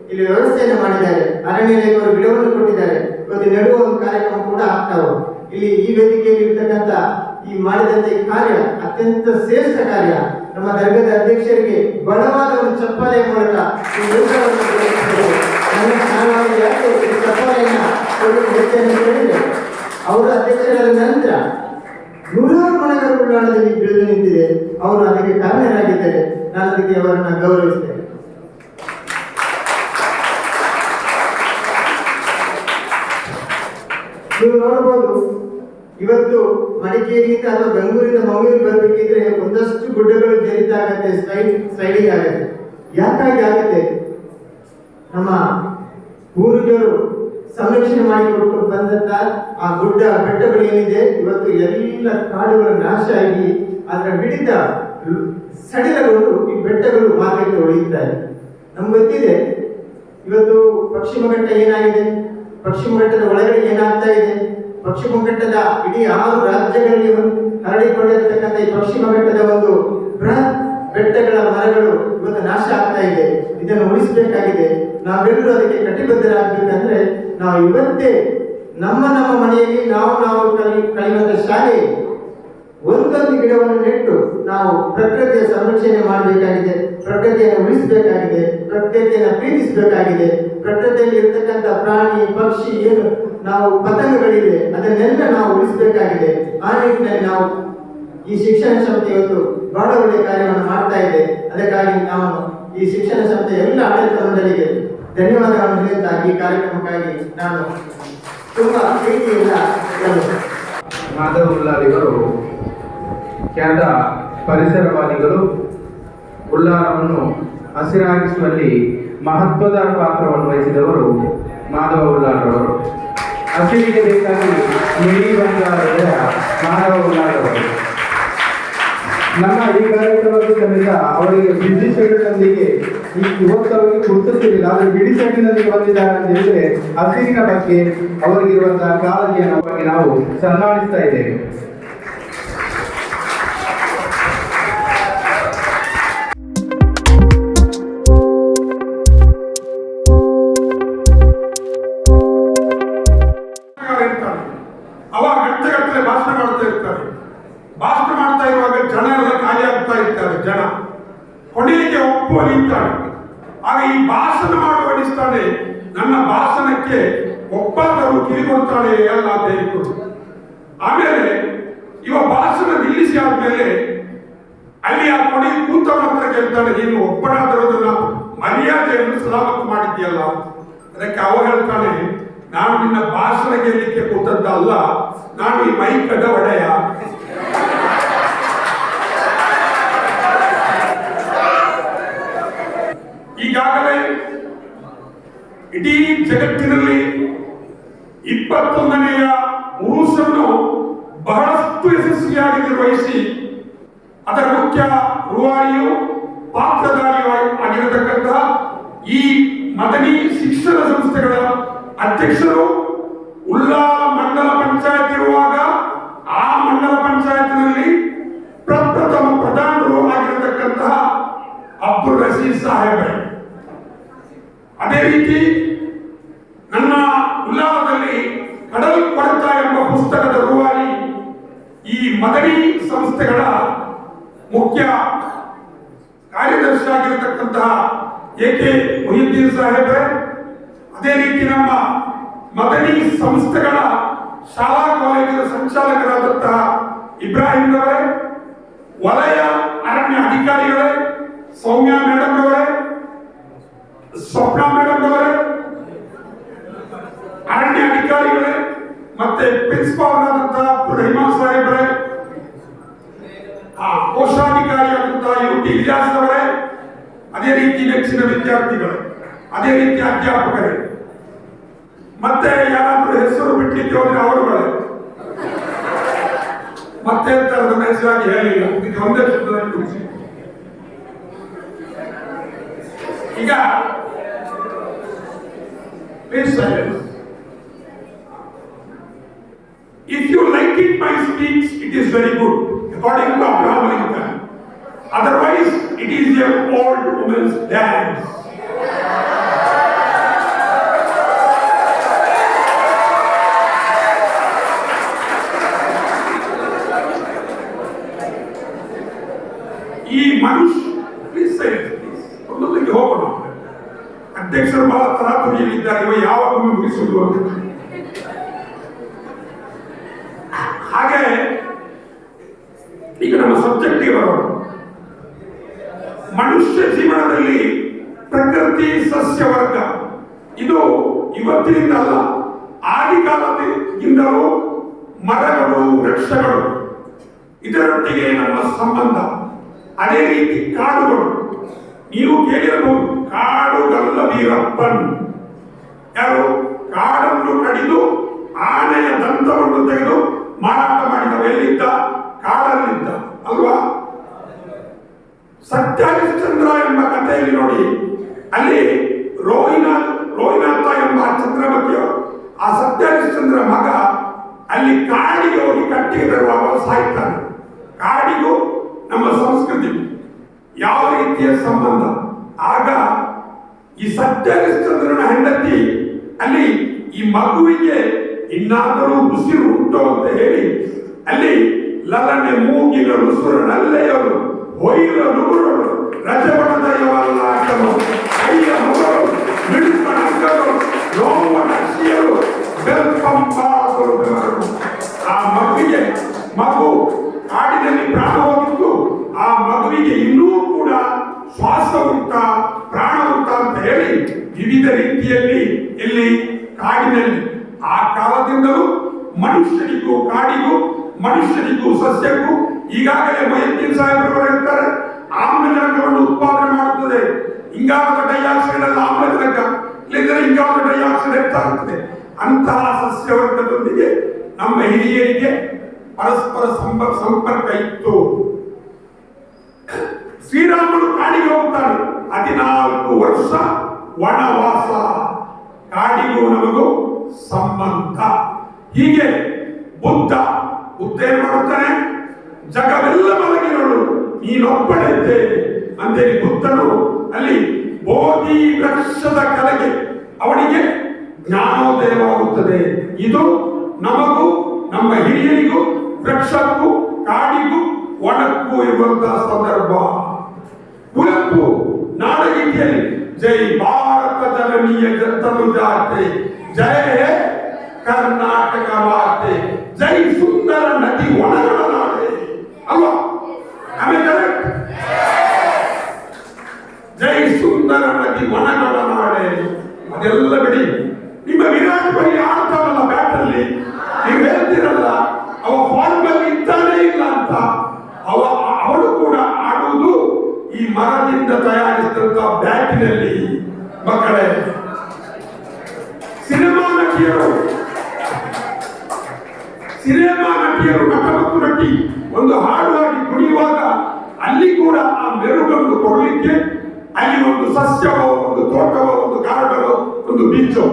ಇಲ್ಲಿ ವ್ಯವಸ್ಥೆಯನ್ನು ಮಾಡಿದ್ದಾರೆ. ಅರಣ್ಯ ಇಲಾಖೆಯವರು ಗಿಡವನ್ನು ಕೊಟ್ಟಿದ್ದಾರೆ. ಇವತ್ತು ನೆಡುವ ಒಂದು ಕಾರ್ಯಕ್ರಮ ಕೂಡ ಆಗ್ತಾವೆ. ಇಲ್ಲಿ ಈ ವೇದಿಕೆಯಲ್ಲಿ ಇರ್ತಕ್ಕಂಥ ಈ ಮಾಡಿದಂತ ಈ ಕಾರ್ಯ ಅತ್ಯಂತ ಶ್ರೇಷ್ಠ ಕಾರ್ಯ. ನಮ್ಮ ಘಟಕದ ಅಧ್ಯಕ್ಷರಿಗೆ ಬಲವಾದ ಒಂದು ಚಪ್ಪಾಳೆಯ ಮೂಲಕ ಅವರ ಅಧ್ಯಕ್ಷರಾದ ನಂತರ 100 ಮರಗಳು ಉಳ್ಳಾಳದಲ್ಲಿ ಬೆಳೆದು ನಿಂತಿದೆ. ಅವರು ಅದಕ್ಕೆ ಕಾರಣರಾಗಿದ್ದಾರೆ. ನಾನು ಅದಕ್ಕೆ ಅವರನ್ನು ಗೌರವಿಸ್ತೇನೆ. ನೀವು ನೋಡಬಹುದು, ಇವತ್ತು ಮಡಿಕೇರಿಯಿಂದ ಅಥವಾ ಬೆಂಗಳೂರಿಂದ ಮಂಗಳೂರಿಗೆ ಬರಬೇಕಿದ್ರೆ ಒಂದಷ್ಟು ಗುಡ್ಡಗಳು ಜರಿತಾಗತ್ತೆ, ಸ್ಲೈಡಿಂಗ್ ಆಗತ್ತೆ. ಯಾಕಾಗಿ ಆಗುತ್ತೆ? ನಮ್ಮ ಪೂರ್ವಜರು ಸಂರಕ್ಷಣೆ ಮಾಡಿಕೊಟ್ಟು ಬಂದಂತ ಆ ಗುಡ್ಡ ಬೆಟ್ಟಗಳು ಏನಿದೆ, ಇವತ್ತು ಎಲ್ಲ ಕಾಡುಗಳು ನಾಶ ಆಗಿ ಅದರ ಹಿಡಿತ ಸಡಿಲಗೊಂಡು ಈ ಬೆಟ್ಟಗಳು ಮಾರ್ಗಕ್ಕೆ ಉಳಿಯುತ್ತಾರೆ. ನಮ್ಗೆ ಗೊತ್ತಿದೆ ಇವತ್ತು ಪಶ್ಚಿಮ ಘಟ್ಟ ಏನಾಗಿದೆ, ಪಶ್ಚಿಮ ಘಟ್ಟದ ಒಳಗಡೆ ಏನಾಗ್ತಾ ಇದೆ. ಪಶ್ಚಿಮ ಘಟ್ಟದ ಇಡೀ 6 ರಾಜ್ಯಗಳಲ್ಲಿ ಹರಡಿಕೊಂಡಿರತಕ್ಕಂಥ ಈ ಪಶ್ಚಿಮ ಘಟ್ಟದ ಒಂದು ಬೃಹತ್ ಬೆಟ್ಟಗಳ ಮರಗಳು ಇವತ್ತು ನಾಶ ಆಗ್ತಾ ಇದೆ. ಇದನ್ನು ಉಳಿಸಬೇಕಾಗಿದೆ. ನಾವೆಲ್ಲರೂ ಅದಕ್ಕೆ ಕಟಿಬದ್ಧರಾಗಬೇಕಂದ್ರೆ ನಾವು ಇವತ್ತೇ ನಮ್ಮ ಮನೆಯಲ್ಲಿ ನಾವು ಕಲಿಯುವಂಥ ಶಾಲೆ ಒಂದೊಂದು ಗಿಡವನ್ನು ನೆಟ್ಟು ನಾವು ಪ್ರಕೃತಿಯ ಸಂರಕ್ಷಣೆ ಮಾಡಬೇಕಾಗಿದೆ, ಪ್ರಕೃತಿಯನ್ನು ಉಳಿಸಬೇಕಾಗಿದೆ, ಪ್ರಕೃತಿಯನ್ನು ಪ್ರೀತಿಸಬೇಕಾಗಿದೆ. ಪ್ರಕೃತಿಯಲ್ಲಿ ಇರತಕ್ಕಂಥ ಪ್ರಾಣಿ ಪಕ್ಷಿ ಏನು ನಾವು ಪತಂಗಗಳಿವೆ ಅದನ್ನೆಲ್ಲ ನಾವು ಉಳಿಸಬೇಕಾಗಿದೆ. ಆ ನಿಟ್ಟಿನಲ್ಲಿ ನಾವು ಈ ಶಿಕ್ಷಣ ಸಂಸ್ಥೆ ಇವತ್ತು ಬಹಳ ಒಳ್ಳೆಯ ಕಾರ್ಯವನ್ನು ಮಾಡ್ತಾ ಇದೆ. ಅದಕ್ಕಾಗಿ ನಾವು ಈ ಶಿಕ್ಷಣ ಸಂಸ್ಥೆ ಎಲ್ಲ ಆಡಳಿತ ಮಂಡಳಿಗೆ ಧನ್ಯವಾದಗಳನ್ನು ಹೇಳುತ್ತಾ ಈ ಕಾರ್ಯಕ್ರಮಕ್ಕಾಗಿ ನಾನು ತುಂಬಾ ಪ್ರೀತಿಯಿಂದ ಮಾಧವ್ ಇವರು ಖ್ಯಾತ ಪರಿಸರವಾದಿಗಳು. ಉಲ್ಲಾರವನ್ನು ಹಸಿರಾಗಿಸುವಲ್ಲಿ ಮಹತ್ವದ ಪಾತ್ರವನ್ನು ವಹಿಸಿದವರು ಮಾಧವ ಉಲ್ಲಾರವರು. ಹಸಿರಿಗೆ ಬೇಕಾಗಿ ಮಿಡಿ ಬಂಗಾರದ ಮಾಧವ ಉಲ್ಲಾರವರು. ನಮ್ಮ ಈ ಕಾರ್ಯಕ್ರಮಕ್ಕೂ ಸಮೇತ ಅವರಿಗೆ ಬಿಸಿ ಶೆಡ್ಯೂಲ್ನೊಂದಿಗೆ ಇವತ್ತು ಅವರಿಗೆ ಗುರುತಿಸಲಿಲ್ಲ, ಆದರೆ ಬಿಡಿ ಶೆಡ್ಯೂಲ್ನೊಂದಿಗೆ ಬಂದಿದ್ದಾರೆ ಅಂತ ಹೇಳಿದ್ರೆ ಹಸಿರಿನ ಬಗ್ಗೆ ಅವರಿಗಿರುವಂತಹ ಕಾಳಜಿಯನ್ನು ನಾವು ಸನ್ಮಾನಿಸ್ತಾ ಇದ್ದೇವೆ. ಅವ ಗಂಟೆಗಟ್ಟಲೆ ಭಾಷಣ ಮಾಡ್ತಾ ಇರ್ತಾರೆ. ಭಾಷಣ ಮಾಡ್ತಾ ಇರುವಾಗ ಜನ ಎಲ್ಲ ಖಾಲಿ ಆಗ್ತಾ ಇರ್ತಾರೆ. ಜನ ಕೊನೆಗೆ ಒಪ್ಪುವ ನಿಂತಾನೆ. ಆಗ ಈ ಭಾಷಣ ಮಾಡುವ ಅನಿಸ್ತಾನೆ, ನನ್ನ ಭಾಷಣಕ್ಕೆ ಒಪ್ಪಾದರೂ ಕಿರಿಕೊಡ್ತಾಳೆ ಎಲ್ಲ ಅಂತ. ಆಮೇಲೆ ಇವ ಭಾಷಣ ನಿಲ್ಲಿಸಿ ಆದ್ಮೇಲೆ ಅಲ್ಲಿ ಆ ಕೊನೆಗೆ ಕೂತವನ ಹತ್ರ ಕೇಳ್ತಾನೆ, ನೀನು ಒಪ್ಪಣಾದರೋದನ್ನ ಮರ್ಯಾದೆಯನ್ನು ಸಲಾಮತ್ತು ಮಾಡಿದ್ಯಲ್ಲ. ಅದಕ್ಕೆ ಅವ ಹೇಳ್ತಾನೆ, ನಾನು ನಿನ್ನ ಭಾಷಣ ಗೆಲ್ಲಲಿಕ್ಕೆ ಕೂತದ್ದಲ್ಲ, ನಾನು ಈ ಮೈಕದ ಒಡೆಯ. ಈಗಾಗಲೇ ಇಡೀ ಜಗತ್ತಿನಲ್ಲಿ 21ನೆಯ ಉರುಸನ್ನು ಬಹಳಷ್ಟು ಯಶಸ್ವಿಯಾಗಿ ನಿರ್ವಹಿಸಿ ಅದರ ಮುಖ್ಯ ರೂವಾರಿಯು ಪಾತ್ರಧಾರಿಯೂ ಆಗಿರತಕ್ಕಂತಹ ಈ ಮದನಿ ಶಿಕ್ಷಣ ಸಂಸ್ಥೆಗಳ ಅಧ್ಯಕ್ಷರು ಉಲ್ಲಾಲ ಮಂಡಲ ಪಂಚಾಯತ್ ಇರುವಾಗ ಆ ಮಂಡಲ ಪಂಚಾಯತ್ನಲ್ಲಿ ಪ್ರಪ್ರಥಮ ಪ್ರಧಾನರು ಆಗಿರತಕ್ಕಂತಹ ಅಬ್ದುಲ್ ರಶೀದ್ ಸಾಹೇಬ್ರೆ. ಅದೇ ರೀತಿ ನನ್ನ ಉಲ್ಲಾಲದಲ್ಲಿ ಕಡಲ್ ಕೊರೆತ ಎಂಬ ಪುಸ್ತಕದ ರೂವಾರಿ ಈ ಮದನಿ ಸಂಸ್ಥೆಗಳ ಮುಖ್ಯ ಕಾರ್ಯದರ್ಶಿ ಆಗಿರತಕ್ಕಂತಹ ಎ.ಕೆ. ಮೊಹಿದ್ದೀನ್ ಸಾಹೇಬ್ರೆ. ಅದೇ ರೀತಿ ನಮ್ಮ ಮದನಿ ಸಂಸ್ಥೆಗಳ ಶಾಲಾ ಕಾಲೇಜಿನ ಸಂಚಾಲಕರಾದಂತಹ ಇಬ್ರಾಹಿಂ ಅವರೇ, ವಲಯ ಅರಣ್ಯ ಅಧಿಕಾರಿಗಳೇ, ಸೌಮ್ಯ ಮೇಡಮ್ ಅವರೇ, ಸ್ವಪ್ನ ಮೇಡಮ್ ಅವರೇ, ಅರಣ್ಯ ಅಧಿಕಾರಿಗಳೇ, ಮತ್ತೆ ಪ್ರಿನ್ಸಿಪಾಲ್ ಆದಂತಹ ರಹಿಮಾ ಸಾಹೇಬ್ರೆ, ಕೋಶಾಧಿಕಾರಿಯಾದಂತಹ ಯುಟಿ ಇಲಿಯಾಸ್ ಅವರೇ, ಅದೇ ರೀತಿ ನೆಚ್ಚಿನ ವಿದ್ಯಾರ್ಥಿಗಳು, ಅದೇ ರೀತಿ ಅಧ್ಯಾಪಕರೇ, ಮತ್ತೆ ಯಾರಾದ್ರೂ ಹೆಸರು ಬಿಟ್ಟಲಿಕ್ಕೆ ಹೋದ್ರೆ ಅವರುಗಳೇ, ಮತ್ತೆ ನನ್ನ ಹೆಸರಾಗಿ ಹೇಳಿಲ್ಲ, ಇದು ಒಂದೇ ಶಬ್ದದಲ್ಲಿ ಮುಗಿಸಿ. ಈಗ please silence. If you like it my speech, it is very good according to Abraham Lincoln. Otherwise it is an old woman's dance. ಈ ಮನುಷ್ಯ ಪ್ಲೀಸ್ ಸೈಲೆನ್ಸ್ ಪ್ಲೀಸ್ ಒಂದೊಂದಿಗೆ ಹೋಗೋಣ. ಅಧ್ಯಕ್ಷರು ಬಹಳ ತರಾತುರಿಯಲ್ಲಿದ್ದಾರೆ, ಇವ ಯಾವಾಗ ಮುಗಿಸುವುದು ಅಂತ. ಹಾಗೆ ಈಗ ನಮ್ಮ ಸಬ್ಜೆಕ್ಟಿಗೆ ಬರೋಣ. ಮನುಷ್ಯ ಜೀವನದಲ್ಲಿ ಪ್ರಕೃತಿ ಸಸ್ಯ ವರ್ಗ ಇದು ಇವತ್ತಿನಿಂದ ಅಲ್ಲ, ಆದಿಕಾಲದಿಂದಲೂ ಮರಗಳು ವೃಕ್ಷಗಳು ಇದರೊಟ್ಟಿಗೆ ನಮ್ಮ ಸಂಬಂಧ. ಅದೇ ರೀತಿ ಕಾಡುಗಳು, ನೀವು ಕೇಳಿರಬಹುದು ಕಾಡುಗಲ್ಲ ವೀರಪ್ಪನ್. ಯಾರು ಕಾಡನ್ನು ಕಡಿದು ಆನೆಯ ದಂತವನ್ನು ತೆಗೆದು ಮಾರಾಟ ಮಾಡಿದವ ಎಲ್ಲಿದ್ದ? ಕಾಡಲ್ಲಿದ್ದ ಅಲ್ವಾ? ಸತ್ಯಹರಿಶ್ಚಂದ್ರ ಎಂಬ ಕಥೆಯಲ್ಲಿ ನೋಡಿ, ಅಲ್ಲಿ ರೋಹಿನಾಥ ಎಂಬ ಚಂದ್ರಮತಿಯು ಆ ಸತ್ಯಹರಿಶ್ಚಂದ್ರ ಮಗ ಅಲ್ಲಿ ಕಾಡಿಗೆ ಹೋಗಿ ಕಟ್ಟಿಗೆ ತರುವಾಗ ಸಾಯ್ತಾನೆ. ಕಾಡಿಗೂ ನಮ್ಮ ಸಂಸ್ಕೃತಿ ಯಾವ ರೀತಿಯ ಸಂಬಂಧ? ಆಗ ಈ ಸತ್ಯಹರಿಶ್ಚಂದ್ರ ಈ ಮಗುವಿಗೆ ಇನ್ನಾದರೂ ಉಸಿರು ಉಂಟು ಅಂತ ಹೇಳಿ ಅಲ್ಲಿ ಲಲನೆ ಮೂಗಿನ ರುಸುರ ನಲ್ಲೆಯರು ಹೊಯ್ಲ ನುಗುರರು ರಜಬಣದ ಯವಲ್ಲಾಟರು ಕೈಯ ಮಗಳು ಮಿಡುಕನ ಅಂಗರು ನೋವ ನಕ್ಷಿಯರು ಬೆಲ್ಪಂಪಾದರು ಬೆವರು. ಆ ಮಗು ಕಾಡಿನಲ್ಲಿ ಪ್ರಾಣ ಹೋಗಿತ್ತು. ಆ ಮಗುವಿಗೆ ಇನ್ನೂ ಕೂಡ ಶ್ವಾಸ ಉಂಟಾ ಪ್ರಾಣ ಉಂಟಾ ಅಂತ ಹೇಳಿ ವಿವಿಧ ರೀತಿಯಲ್ಲಿ ಇಲ್ಲಿ ಕಾಡಿನಲ್ಲಿ ಆ ಕಾಲದಿಂದಲೂ ಮನುಷ್ಯನಿಗೂ ಕಾಡಿಗೂ ಮನುಷ್ಯನಿಗೂ ಸಸ್ಯಕ್ಕೂ ಈಗಾಗಲೇ ಮೈತ್ರಿ ಸಾಹೇಬರು ಹೇಳ್ತಾರೆ ಆಮ್ಲಜನಕವನ್ನು ಉತ್ಪಾದನೆ ಮಾಡುತ್ತದೆ. ಇಂಗಾಲದ ಡೈಆಕ್ಸೈಡ್ ಅಲ್ಲ ಆಮ್ಲಜನಕ, ಇಲ್ಲದ್ರೆ ಇಂಗಾಲದ ಡೈಆಕ್ಸೈಡ್ ಹೆಚ್ಚಾಗುತ್ತದೆ. ಅಂತಹ ಸಸ್ಯವರ್ಗದೊಂದಿಗೆ ನಮ್ಮ ಹಿರಿಯರಿಗೆ ಪರಸ್ಪರ ಸಂಪರ್ಕ ಇತ್ತು. ಶ್ರೀರಾಮನು ಕಾಡಿಗೆ ಹೋಗ್ತಾನೆ, 14 ವರ್ಷ ವನವಾಸ, ಕಾಡಿಗೂ ನಮಗೂ ಸಂಬಂಧ. ಹೀಗೆ ಬುದ್ಧ ಏನ್ ಮಾಡುತ್ತಾನೆ, ಜಗವೆಲ್ಲ ಮಲಗಿರೋಳು ನೀನೊಬ್ಬಳಿದ್ದೆ ಅಂತೇಳಿ ಬುದ್ಧನು ಅಲ್ಲಿ ಬೋಧಿ ವೃಕ್ಷದ ಕೆಳಗೆ ಅವನಿಗೆ ಜ್ಞಾನೋದಯವಾಗುತ್ತದೆ. ಇದು ನಮಗೂ ನಮ್ಮ ಹಿರಿಯರಿಗೂ ವೃಕ್ಷಕ್ಕೂ ಕಾಡಿಗೂ ಒಣಕ್ಕೂ ಇರುವಂತಹ ಸಂದರ್ಭ. ಕುವೆಂಪು ನಾಡಗೀತೆಯಲ್ಲಿ ಜೈ ಭಾರತ ಜನನೀಯ ಜತನು ಜಾತೆ, ಜಯ ಹೇ ಕರ್ನಾಟಕ ಮಾತೆ, ಜೈ ಸುಂದರ ನದಿ ಒಣಗಳ ನಾಡೆ ಅಲ್ವಾ? ಕರೆಕ್ಟ್. ಜೈ ಸುಂದರ ನದಿ ಒಣಗಳ ನಾಡೆ. ಅದೆಲ್ಲ ಬಿಡಿ, ನಿಮ್ಮ ವಿರಾಟ್ ಕೊಹ್ಲಿ ಆಡ್ತಾರಲ್ಲ ಬ್ಯಾಟ್ ಅಲ್ಲಿ, ನೀವು ಹೇಳ್ತೀರಲ್ಲ ಅವ ಫಾರ್ಮ್ ಅಲ್ಲಿ ಇದ್ದಾನೆ ಇಲ್ಲ ಅಂತ. ಅವಳು ಕೂಡ ಆಡುವುದು ಈ ಮರದಿಂದ ತಯಾರಿಸಿದಂತ ಬ್ಯಾಟಿನಲ್ಲಿ. ಮಕ್ಕಳೇ, ಸಿನಿಮಾ ನಟಿಯರು ನಟ ಮತ್ತು ನಟಿ ಒಂದು ಹಾಡುವಾಗಿ ಕುಣಿಯುವಾಗ ಅಲ್ಲಿ ಕೂಡ ಆ ಮೆರುಗನ್ನು ಕೊಡಲಿಕ್ಕೆ ಅಲ್ಲಿ ಒಂದು ಸಸ್ಯವೋ, ಒಂದು ತೋಟವೋ, ಒಂದು ಗಾರ್ಡನೋ, ಒಂದು ಬೀಚೋ,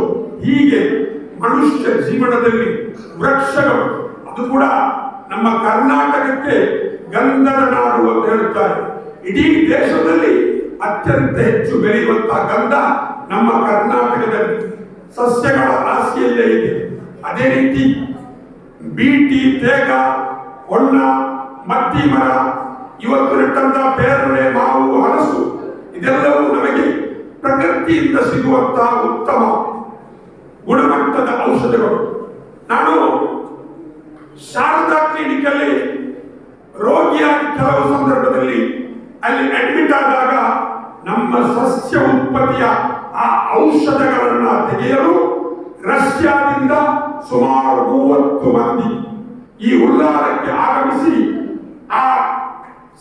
ಹೀಗೆ ಮನುಷ್ಯ ಜೀವನದಲ್ಲಿ ವೃಕ್ಷಗಳು. ಅದು ಕೂಡ ನಮ್ಮ ಕರ್ನಾಟಕಕ್ಕೆ ಗಂಧದ ನಾಡು ಅಂತ ಹೇಳುತ್ತಾರೆ. ಇಡೀ ದೇಶದಲ್ಲಿ ಅತ್ಯಂತ ಹೆಚ್ಚು ಬೆಳೆಯುವಂತಹ ಗಂಧ ನಮ್ಮ ಕರ್ನಾಟಕದಲ್ಲಿ ಸಸ್ಯಗಳ ರಾಶಿಯಲ್ಲೇ ಇದೆ. ಅದೇ ರೀತಿ ಬೀಟಿ, ತೇಗ, ಹೊನ್ನ, ಮತ್ತಿ ಮರ, ಇವತ್ತು ನೆಟ್ಟಂತಹ ಪೇರಳೆ, ಮಾವು, ಹಲಸು, ಇದೆಲ್ಲವೂ ನಮಗೆ ಪ್ರಕೃತಿಯಿಂದ ಸಿಗುವಂತಹ ಉತ್ತಮ ಗುಣಮಟ್ಟದ ಔಷಧಗಳು. ನಾನು ಶಾರದಾ ಕ್ಲಿನಿಕ್ ಅಲ್ಲಿ ರೋಗಿಯಾಗಿ ಕೆಲವು ಸಂದರ್ಭದಲ್ಲಿ ಅಲ್ಲಿ ಅಡ್ಮಿಟ್ ಆದಾಗ ನಮ್ಮ ಸಸ್ಯ ಉತ್ಪತ್ತಿಯ ಆ ಔಷಧಗಳನ್ನ ತೆಗೆಯಲು ರಷ್ಯಾದಿಂದ ಸುಮಾರು 30 ಮಂದಿ ಈ ಉಲ್ಲಾರಕ್ಕೆ ಆಗಮಿಸಿ ಆ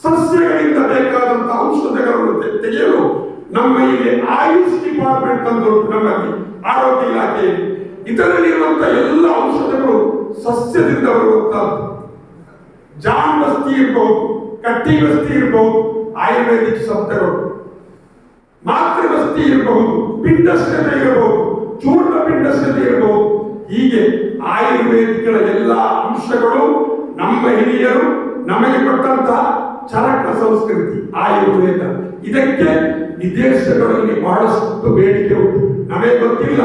ಸಸ್ಯಗಳಿಂದ ಬೇಕಾದಂತಹ ಔಷಧಗಳನ್ನು ತೆಗೆಯಲು ನಮ್ಮ ಇಲ್ಲಿ ಆಯುಷ್ ಡಿಪಾರ್ಟ್ಮೆಂಟ್ ಅಂತ ನಮ್ಮಲ್ಲಿ ಆರೋಗ್ಯ ಇಲಾಖೆಯಲ್ಲಿ ಇದರಲ್ಲಿರುವಂತಹ ಎಲ್ಲ ಔಷಧಗಳು ಸಸ್ಯದಿಂದ ಬರುವಂತಹದ್ದು. ಜಾನ್ ಬಸ್ತಿ ಇರಬಹುದು, ಕಟ್ಟಿ ಬಸ್ತಿ ಇರಬಹುದು, ಆಯುರ್ವೇದಿಕ್ ಶಬ್ದಗಳು, ಮಾತೃಬಸ್ತಿ ಇರಬಹುದು, ಪಿಂಡಶ್ಯತೆ ಇರಬಹುದು, ಚೂರ್ಣ ಪಿಂಡಶ್ಯತೆ ಇರಬಹುದು. ಹೀಗೆ ಆಯುರ್ವೇದಿಗಳ ಎಲ್ಲ ಅಂಶಗಳು ನಮ್ಮ ಹಿರಿಯರು ನಮಗೆ ಕೊಟ್ಟಂತಹ ಚರಕ ಸಂಸ್ಕೃತಿ ಆಯುರ್ವೇದ. ಇದಕ್ಕೆ ವಿದೇಶಗಳಲ್ಲಿ ಬಹಳಷ್ಟು ಬೇಡಿಕೆ ಉಂಟು. ನಮಗೆ ಗೊತ್ತಿಲ್ಲ,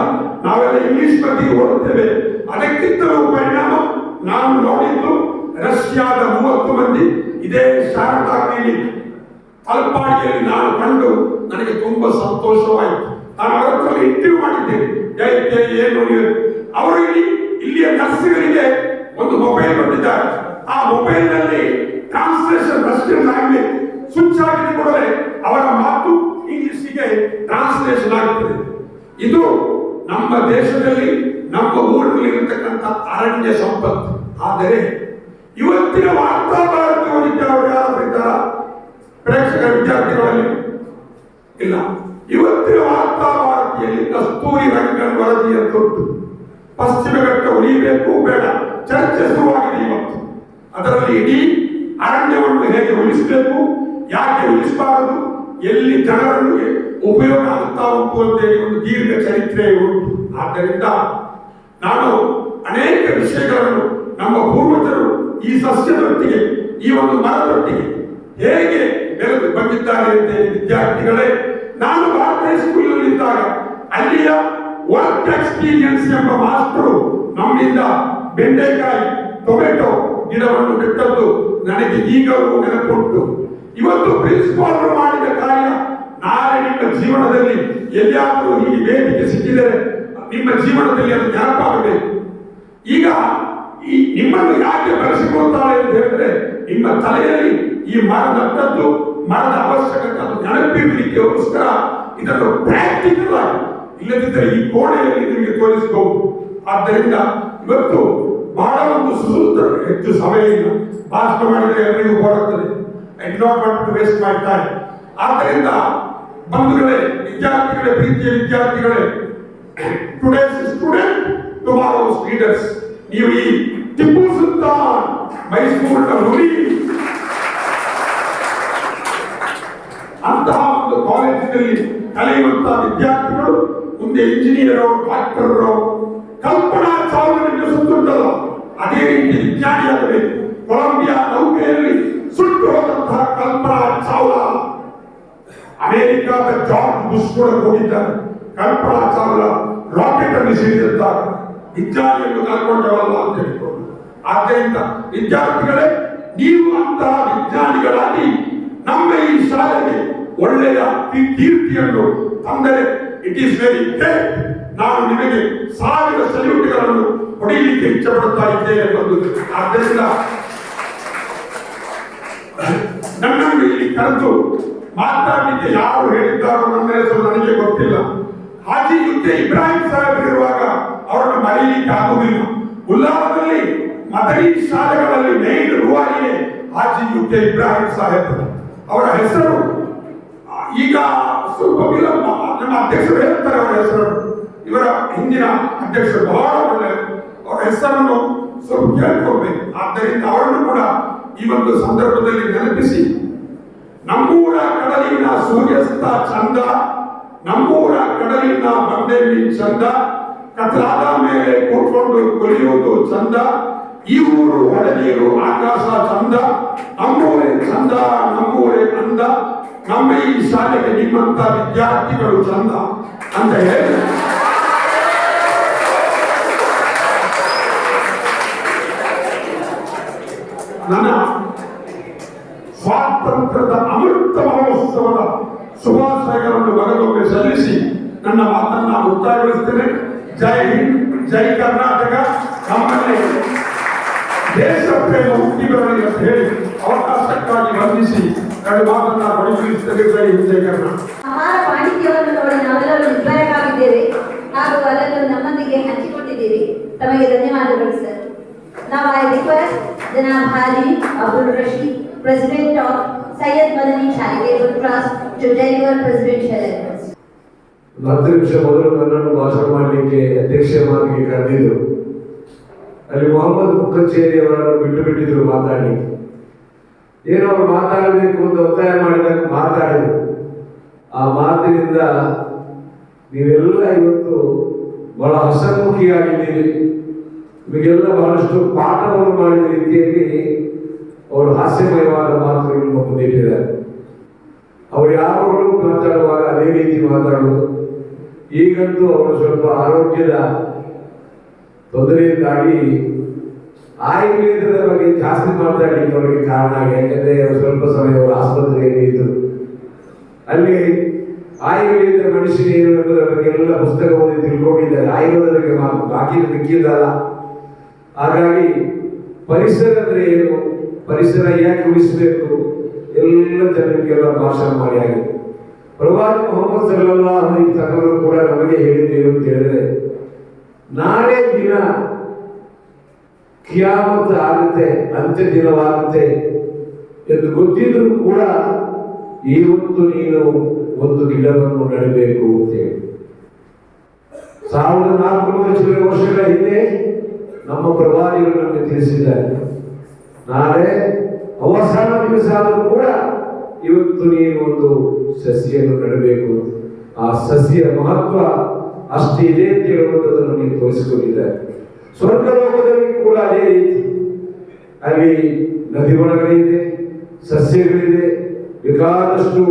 ನಾವೆಲ್ಲ ಇಂಗ್ಲಿಷ್ ಬಗ್ಗೆ ಓಡುತ್ತೇವೆ. ಅದಕ್ಕಿಂತಲೂ ಪರಿಣಾಮ ನಾನು ನೋಡಿದ್ದು ರಷ್ಯಾದ 30 ಮಂದಿ ಇದೇ ಶಾರದಾ ಕ್ಲಿನಿಕ್ ಅಲ್ಪಾಡಿಯಲ್ಲಿ ನಾನು ಕಂಡು ನನಗೆ ತುಂಬಾ ಸಂತೋಷವಾಯಿತು. ನಾನು ಅವರ ಹತ್ರ ಇಂಟರ್ವ್ಯೂ ಮಾಡಿದ್ದೇನೆ. ಏನು ಅವರು ಇಲ್ಲಿಯ ನರ್ಸ್ಗಳಿಗೆ ಒಂದು ಮೊಬೈಲ್ ಕೊಟ್ಟಿದ್ದಾರೆ. ಆ ಮೊಬೈಲ್ ನಲ್ಲಿ ಟ್ರಾನ್ಸ್ಲೇಷನ್ ರಷ್ಯನ್ ಲ್ಯಾಂಗ್ವೇಜ್ ಸ್ವಿಚ್ ಆಗಿದ ಕೂಡಲೇ ಅವರ ಮಾತು ಇಂಗ್ಲಿಷ್ಗೆ ಟ್ರಾನ್ಸ್ಲೇಷನ್ ಆಗುತ್ತದೆ. ಇದು ನಮ್ಮ ದೇಶದಲ್ಲಿ ನಮ್ಮ ಊರಿನಲ್ಲಿ ಇರತಕ್ಕಂಥ ಅರಣ್ಯ ಸಂಪತ್ತು. ಆದರೆ ಇವತ್ತಿನ ವಾರ್ತಾ ಭಾರತಿ ಓದಿದ್ದವರು ಯಾರಾದ್ರೂ ಇದ್ದಾರಾ ಪ್ರೇಕ್ಷಕ ವಿದ್ಯಾರ್ಥಿಗಳಲ್ಲಿ? ಇಲ್ಲ. ಇವತ್ತಿನ ವಾರ್ತಾ ಭಾರತಿಯಲ್ಲಿ ಕಸ್ತೂರಿ ರಂಗನ್ ವರದಿ ಅಂತ ಉಂಟು. ಪಶ್ಚಿಮ ಘಟ್ಟ ಉಳಿಯಬೇಕು ಬೇಡ ಚರ್ಚೆ ಶುರುವಾಗಿದೆ ಇವತ್ತು. ಅದರಲ್ಲಿ ಇಡೀ ಅರಣ್ಯವನ್ನು ಹೇಗೆ ಉಳಿಸಬೇಕು, ಯಾಕೆ ಉಳಿಸಬಾರದು, ಎಲ್ಲಿ ಜನರನ್ನು ಉಪಯೋಗ ಆಗುತ್ತಾ ಉಂಟು ಅಂತೇಳಿ ಒಂದು ದೀರ್ಘ ಚರಿತ್ರೆ ಉಂಟು. ಆದ್ದರಿಂದ ನಾನು ಅನೇಕ ವಿಷಯಗಳನ್ನು ನಮ್ಮ ಪೂರ್ವಜರು ಈ ಸಸ್ಯದೊಟ್ಟಿಗೆ, ಈ ಒಂದು ಮರದೊಟ್ಟಿಗೆ ಹೇಗೆ ಬೆಳೆದು ಬಂದಿದ್ದಾರೆ ಅಂತ ವಿದ್ಯಾರ್ಥಿಗಳೇ, ನಾನು ಭಾರತೀಯ ಸ್ಕೂಲಿನಲ್ಲಿದ್ದಾಗ ಅಲ್ಲಿಯ ವರ್ಕ್ ಎಕ್ಸ್ಪೀರಿಯನ್ಸ್ ಎಂಬ ಮಾಸ್ಟರು ನಮ್ಮಿಂದ ಬೆಂಡೆಕಾಯಿ ಟೊಮೆಟೊ ಗಿಡವನ್ನು ಬಿಟ್ಟದ್ದು ನನಗೆ ಈಗಲೂ ನೆನಪುಂಟು. ಇವತ್ತು ಪ್ರಿನ್ಸಿಪಾಲ್ ಮಾಡಿದ ಕಾರ್ಯ ನಾಳೆ ನಿಮ್ಮ ಜೀವನದಲ್ಲಿ ಎಲ್ಲಿಯಾದರೂ ಹೀಗೆ ವೇದಿಕೆ ಸಿಕ್ಕಿದರೆ ನಿಮ್ಮ ಜೀವನದಲ್ಲಿ ಅದು ನೆನಪಾಗಬೇಕು. ಈಗ ಈ ನಿಮ್ಮನ್ನು ಯಾಕೆ ಬಳಸಿಕೊಳ್ತಾಳೆ ಅಂತ ಹೇಳಿದ್ರೆ, ನಿಮ್ಮ ತಲೆಯಲ್ಲಿ ಈ ಮರ ನಟ್ಟದ್ದು, ಮರದ ಅವಶ್ಯಕತೆ ಅದು ನೆನಪಿರಲಿಕ್ಕೋಸ್ಕರ ಇದನ್ನು ಪ್ರಾಕ್ಟಿಕಲ್ ಆಗಿ, ಇಲ್ಲದಿದ್ದರೆ ಈ ಕೋಣೆಯಲ್ಲಿ ನಿಮಗೆ ತೋರಿಸಬಹುದು. ಆದ್ದರಿಂದ ಇವತ್ತು ಬಹಳ ಒಂದು ಸೂತ್ರ, ಹೆಚ್ಚು ಸಮಯ ಇಲ್ಲ, ಭಾಷಣ ಮಾಡಿದರೆ ಎಲ್ಲರಿಗೂ ಹೋಗುತ್ತದೆ. I do not want to waste my time. ಆದ್ದರಿಂದ ಬಂಧುಗಳೇ, ವಿದ್ಯಾರ್ಥಿಗಳೇ, ಪ್ರೀತಿಯ ವಿದ್ಯಾರ್ಥಿಗಳೇ, ಟುಡೇಸ್ ಸ್ಟೂಡೆಂಟ್ ಟುಮಾರೋಸ್ ಲೀಡರ್ಸ್. ನೀವು ಈ ಟಿಪ್ಪು ಸುಲ್ತಾನ್ ಮೈಸೂರಿನ ಹುಲಿ ಅಂತಹ ಒಂದು ಕಾಲೇಜಿನಲ್ಲಿ ಕಲಿಯುವಂತಹ ವಿದ್ಯಾರ್ಥಿಗಳು ಮುಂದೆ ಇಂಜಿನಿಯರ್, ಡಾಕ್ಟರ್, ಕಲ್ಪನಾ ಚಾವ್ಲಾ ನಿಮಗೆ ಸುತ್ತುಂಟಲ್ಲ, ಅದೇ ರೀತಿ ವಿಜ್ಞಾನಿಯಾಗಬೇಕು. ಕೊಲಂಬಿಯಾ ನೌಕೆಯಲ್ಲಿ ಸುಟ್ಟು ಹೋದಂತಹ ಕಲ್ಪನಾ ಚಾವ್ಲಾ, ಅಮೆರಿಕಾದ ಜಾರ್ಜ್ ಬುಷ್ ಕೂಡ ಹೋಗಿದ್ದಾರೆ. ಕಲ್ಪನಾ ಚಾವ್ಲಾ ರಾಕೆಟ್ ಅನ್ನು ಸಿಡಿದಿದ್ದಾಗ ವಿಜ್ಞಾನಿಯನ್ನು ಕಲ್ಕೊಂಡವಲ್ಲ ಅಂತ ಹೇಳಿಕೊಂಡು. ಆದ್ದರಿಂದ ವಿದ್ಯಾರ್ಥಿಗಳೇ, ನೀವು ಅಂತಹ ವಿಜ್ಞಾನಿಗಳಾಗಿ ನಮ್ಮ ಈ ಶಾಲೆಗೆ ಒಳ್ಳೆಯ ಕೀರ್ತಿಯನ್ನು ತಂದರೆ ಇಟ್ ಈಸ್ ವೆರಿ ಗ್ರೇಟ್. ನಾನು ನಿಮಗೆ 1000 ಸಲ್ಯೂಟ್ಗಳನ್ನು ಹೊಡೆಯಲಿಕ್ಕೆ ಇಚ್ಛಪಡುತ್ತಾ ಇದ್ದೇನೆ ಬಂದು. ಆದ್ದರಿಂದ ನನ್ನನ್ನು ಇಲ್ಲಿ ಕರೆದು ಮಾತಾಡಲಿಕ್ಕೆ ಯಾರು ಹೇಳಿದ್ದಾರೋ ನನ್ನ ಹೆಸರು ನನಗೆ ಗೊತ್ತಿಲ್ಲ. ಹಾಜಿ ಯುಕೆ ಇಬ್ರಾಹಿಂ ಸಾಹೇಬರಿರುವಾಗ ಅವರನ್ನು ಮರೆಯಲಿಕ್ಕೆ ಆಗುವುದಿಲ್ಲ. ಉಲ್ಲಾಸದಲ್ಲಿ ಮದರಿ ಶಾಲೆಗಳಲ್ಲಿ ಮೇನ್ ರೂವಾರಿಯೇ ಹಾಜಿ ಯುಕೆ ಇಬ್ರಾಹಿಂ ಸಾಹೇಬ್. ಅವರ ಹೆಸರು ಈಗ ಸ್ವಲ್ಪ ವಿಳಂಬ, ನಮ್ಮ ಅಧ್ಯಕ್ಷರು ಹೇಳ್ತಾರೆ ಅವರ ಹೆಸರು. ಇವರ ಹಿಂದಿನ ಅಧ್ಯಕ್ಷರು ಬಹಳ ಒಳ್ಳೆಯವರು, ಅವರ ಹೆಸರನ್ನು ಸ್ವಲ್ಪ ಕೇಳ್ಕೊಳ್ಬೇಕು. ಆದ್ದರಿಂದ ಅವರನ್ನು ಕೂಡ ಈ ಒಂದು ಸಂದರ್ಭದಲ್ಲಿ ನೆನಪಿಸಿ, ನಮ್ಮೂರ ಕಡಲಿನ ಸೂರ್ಯಾಸ್ತ ಚಂದ, ನಮ್ಮೂರ ಕಡಲಿನ ಬಂಡೆ ಮೀನ್ ಚಂದ, ಕತ್ಲಾದ ಮೇಲೆ ಕೂತ್ಕೊಂಡು ಕೊಲಿಯುವುದು ಚಂದ, ಈ ಊರು ಹೊಳೆನೀರು ಆಕಾಶ ಚಂದ, ನಮ್ಮೂರೇ ಚಂದ, ನಮ್ಮೂರೇ ಅಂದ, ನಮ್ಮ ಈ ಶಾಲೆಗೆ ನಿಮ್ಮಂತ ವಿದ್ಯಾರ್ಥಿಗಳು ಚಂದ ಅಂತ ಹೇಳಿ ನನ್ನ ಸ್ವಾತಂತ್ರ್ಯದ ಅಮೃತ ಮಹೋತ್ಸವದ ಶುಭಾಶಯಗಳನ್ನು ಮಗದೊಮ್ಮೆ ಸಲ್ಲಿಸಿ ನನ್ನ ಮಾತನ್ನು ನಾನು ಮುಕ್ತಾಯಗೊಳಿಸ್ತೇನೆ. ಜೈ ಹಿಂದ್, ಜೈ ಕರ್ನಾಟಕ. ನಮ್ಮಲ್ಲಿ ದೇಶ ಪ್ರೇಮ ಹುಟ್ಟಿ ಬರಲಿ ಅಂತ ಹೇಳಿ ಅವಕಾಶಕ್ಕಾಗಿ ವಂದಿಸಿ ಎರಡು ಮಾತನ್ನ ಬಡಿಸುತ್ತೇವೆ. ಜೈ ಹಿಂದ್, ಜೈ ಕರ್ನಾಟಕ. ಆಹಾರ ಪಾಂಡಿತ್ಯವನ್ನು ನೋಡಿ ನಾವೆಲ್ಲರೂ ನಿರ್ಭಯರಾಗಿದ್ದೇವೆ ಹಾಗೂ ಅದನ್ನು ನಮ್ಮೊಂದಿಗೆ ಹಂಚಿಕೊಂಡಿದ್ದೀರಿ. ತಮಗೆ ಧನ್ಯವಾದಗಳು sir. Now I request Janab Haji Abdul Rashid, President of Syed Madani Charitable Trust, to deliver presidential address. 10 ನಿಮಿಷ ಮೊದಲು ನನ್ನನ್ನು ಭಾಷಣ ಮಾಡಲಿಕ್ಕೆ ಅಧ್ಯಕ್ಷ ಮಾತಿಗೆ ಕರೆದಿದ್ರು. ಅಲ್ಲಿ ಮೊಹಮ್ಮದ್ ಮುಖಚೇರಿ ಅವರನ್ನು ಬಿಟ್ಟಿದ್ರು ಮಾತಾಡಲಿಕ್ಕೆ. ಏನೋ ಅವರು ಮಾತಾಡಬೇಕು ಅಂತ ಒತ್ತಾಯ ಮಾಡಿದಾಗ ಮಾತಾಡಿದರು. ಆ ಮಾತಿನಿಂದ ನೀವೆಲ್ಲ ಇವತ್ತು ಬಹಳ ಹಸನ್ಮುಖಿಯಾಗಿದ್ದೀರಿ. ನಿಮಗೆಲ್ಲ ಬಹಳಷ್ಟು ಪಾಠವನ್ನು ಮಾಡಿದ ರೀತಿಯಲ್ಲಿ ಅವರು ಹಾಸ್ಯಮಯವಾದ ಮಾತುಗಳನ್ನು ಮುಂದಿಟ್ಟಿದ್ದಾರೆ. ಅವರು ಯಾವಾಗಲೂ ಮಾತಾಡುವಾಗ ಅದೇ ರೀತಿ ಮಾತಾಡೋದು. ಈಗಂತೂ ಅವರು ಸ್ವಲ್ಪ ಆರೋಗ್ಯದ ತೊಂದರೆಯಿಂದಾಗಿ ಆಯುರ್ವೇದದ ಬಗ್ಗೆ ಜಾಸ್ತಿ ಮಾತಾಡಲಿಕ್ಕೆ ಅವರಿಗೆ ಕಾರಣ ಆಗಿ, ಯಾಕಂದ್ರೆ ಸ್ವಲ್ಪ ಸಮಯ ಅವರು ಆಸ್ಪತ್ರೆಯಲ್ಲಿ ಇದ್ದರು. ಅಲ್ಲಿ ಆಯುರ್ವೇದ ಮನುಷ್ಯನ ಏನುವುದರ ಬಗ್ಗೆ ಎಲ್ಲ ಪುಸ್ತಕ ಓದಿ ತಿಳ್ಕೊಂಡಿದ್ದಾರೆ. ಆಯುರ್ವೇದದ ಬಗ್ಗೆ ಬಾಕಿ ಮಿಕ್ಕಿದ್ದಲ್ಲ. ಹಾಗಾಗಿ ಪರಿಸರ ಅಂದ್ರೆ ಏನು, ಪರಿಸರ ಯಾಕೆ ಉಳಿಸಬೇಕು, ಎಲ್ಲ ಜನರಿಗೆಲ್ಲ ಭಾಷಣ ಮಾಡಿ ಆಗಿದೆ. ಪ್ರವಾದಿ ಮೊಹಮ್ಮದ್ ಸಲ್ಲಲ್ಲಾಹು ಅಲೈಹಿ ವಸಲ್ಲಂ ಕೂಡ ನಮಗೆ ಹೇಳಿದ್ದೇವೆ ಅಂತ ಹೇಳಿದ್ರೆ, ನಾಳೆ ದಿನ ಕಿಯಾಮತ್ ಆಗುತ್ತೆ, ಅಂತ್ಯ ದಿನವಾಗುತ್ತೆ ಎಂದು ಗೊತ್ತಿದ್ರೂ ಕೂಡ ಇವತ್ತು ನೀನು ಒಂದು ಗಿಡವನ್ನು ನೆಡಬೇಕು ಅಂತೇಳಿ 1400 ವರ್ಷಗಳ ಹಿಂದೆ ನಮ್ಮ ಪ್ರವಾದಿಗಳು ನಮಗೆ ತಿಳಿಸಿದ್ದಾರೆ. ನಾಳೆ ಅವಸಾನ ದಿವಸ ಆದರೂ ಕೂಡ ಇವತ್ತು ನೀನು ಒಂದು ಸಸಿಯನ್ನು ನೆಡಬೇಕು. ಆ ಸಸಿಯ ಮಹತ್ವ ಅಷ್ಟಿದೆ ಅಂತ ಹೇಳುವಂಥದ್ದನ್ನು ನೀವು ತೋರಿಸಿಕೊಂಡಿದ್ದಾರೆ. ಸ್ವರ್ಗಲೋಕದಲ್ಲಿ ಕೂಡ ಅದೇ ರೀತಿ ಅಲ್ಲಿ ನದಿ ವನಗಳಿದೆ, ಸಸ್ಯಗಳಿದೆ, ಬೇಕಾದಷ್ಟು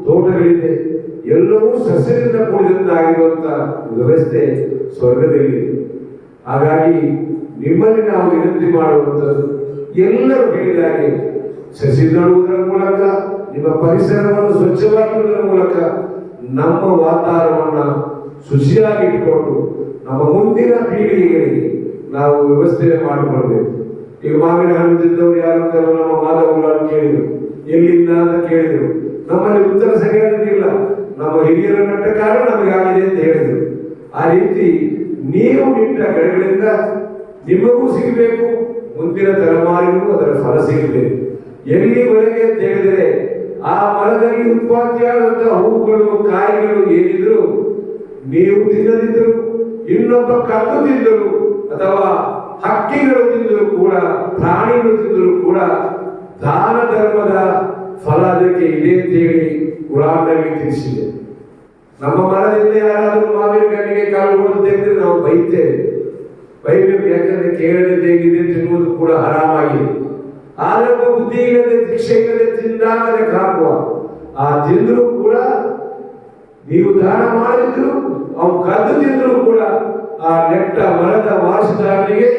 ತೋಟಗಳಿದೆ. ಎಲ್ಲವೂ ಸಸ್ಯದಿಂದ ಕೂಡಿದಂತಾಗಿರುವಂಥ ವ್ಯವಸ್ಥೆ ಸ್ವರ್ಗದಲ್ಲಿದೆ. ಹಾಗಾಗಿ ನಿಮ್ಮಲ್ಲಿ ನಾವು ವಿನಂತಿ ಮಾಡುವಂಥದ್ದು, ಎಲ್ಲರೂ ಹೇಳಿದಾಗೆ ಸಸಿ ನೆಡುವುದರ ಮೂಲಕ, ನಿಮ್ಮ ಪರಿಸರವನ್ನು ಸ್ವಚ್ಛವಾಗಿರುವುದರ ಮೂಲಕ ನಮ್ಮ ವಾತಾವರಣವನ್ನು ಶುಚಿಯಾಗಿಟ್ಟುಕೊಂಡು ನಮ್ಮ ಮುಂದಿನ ಪೀಳಿಗೆಗಳಿಗೆ ನಾವು ವ್ಯವಸ್ಥೆ ಮಾಡಿಕೊಳ್ಬೇಕು. ಈಗ ಮಾವಿನ ಹಣ್ಣು ತಿಂದವರು ಯಾರು ಅಂತ ನಮ್ಮ ಮಾಧವಗಳನ್ನು ಕೇಳಿದರು, ಎಲ್ಲಿಂದ ಅಂತ ಕೇಳಿದರು. ನಮ್ಮಲ್ಲಿ ಉತ್ತರ ಸರಿಯಾಗಿಲ್ಲ. ನಮ್ಮ ಹಿರಿಯರ ನಟ್ಟ ಕಾರಣ ನಮಗಾಗಿದೆ ಅಂತ ಹೇಳಿದರು. ಆ ರೀತಿ ನೀವು ನಿಟ್ಟ ಗಿಡಗಳಿಂದ ನಿಮಗೂ ಸಿಗಬೇಕು, ಮುಂದಿನ ತಲೆಮಾರಿಗೂ ಅದರ ಫಲ ಸಿಗಬೇಕು. ಎಲ್ಲಿವರೆಗೆ ಅಂತ ಹೇಳಿದರೆ ಆ ಮರದಲ್ಲಿ ಉತ್ಪತ್ತಿಯಾದಂತಹ ಹೂವುಗಳು ಕಾಯಿಗಳು ಏನಿದ್ರು ನೀವು ತಿನ್ನದಿದ್ರು, ಇನ್ನೊಬ್ಬ ಕದ್ದು ತಿಂದರು ಅಥವಾ ಹಕ್ಕಿಗಳು ತಿಂದರೂ ಕೂಡ, ಪ್ರಾಣಿಗಳು ತಿಂದರೂ ಕೂಡ ದಾನ ಧರ್ಮದ ಫಲ ಅದಕ್ಕೆ ಇದೆ ಅಂತ ಹೇಳಿ ಕುರಾನ್ನಲ್ಲಿ ತಿಳಿಸಿದೆ. ನಮ್ಮ ಮರದಿಂದ ಯಾರಾದರೂ ಮಾವಿನ ಕಣ್ಣಿಗೆ ಕಾಲು ಹೊಡೆದು ತೆಗೆದ್ರೆ ನಾವು ಬೈಬೇಕು. ಯಾಕಂದ್ರೆ ಕೇಳದೆ ತೆಗೆದಿದೆ ತಿನ್ನುವುದು ಕೂಡ ಹರಾಮಾಗಿದೆ. ಆದರೆ ಒಬ್ಬ ಬುದ್ಧಿ ಇಲ್ಲದೆ, ಶಿಕ್ಷೆ ಇಲ್ಲದೆ, ತಿಂದಾಗದೆ ಕಾಕುವ ಆ ತಿಂದರೂ ಕೂಡ, ನೀವು ದಾನ ಮಾಡಿದ್ರು ಅವ್ನು ಕದ್ದು ತಿಂದರೂ ಕೂಡ ಆ ನೆಟ್ಟ ಮರದ ವಾರಸುದಾರನಿಗೆ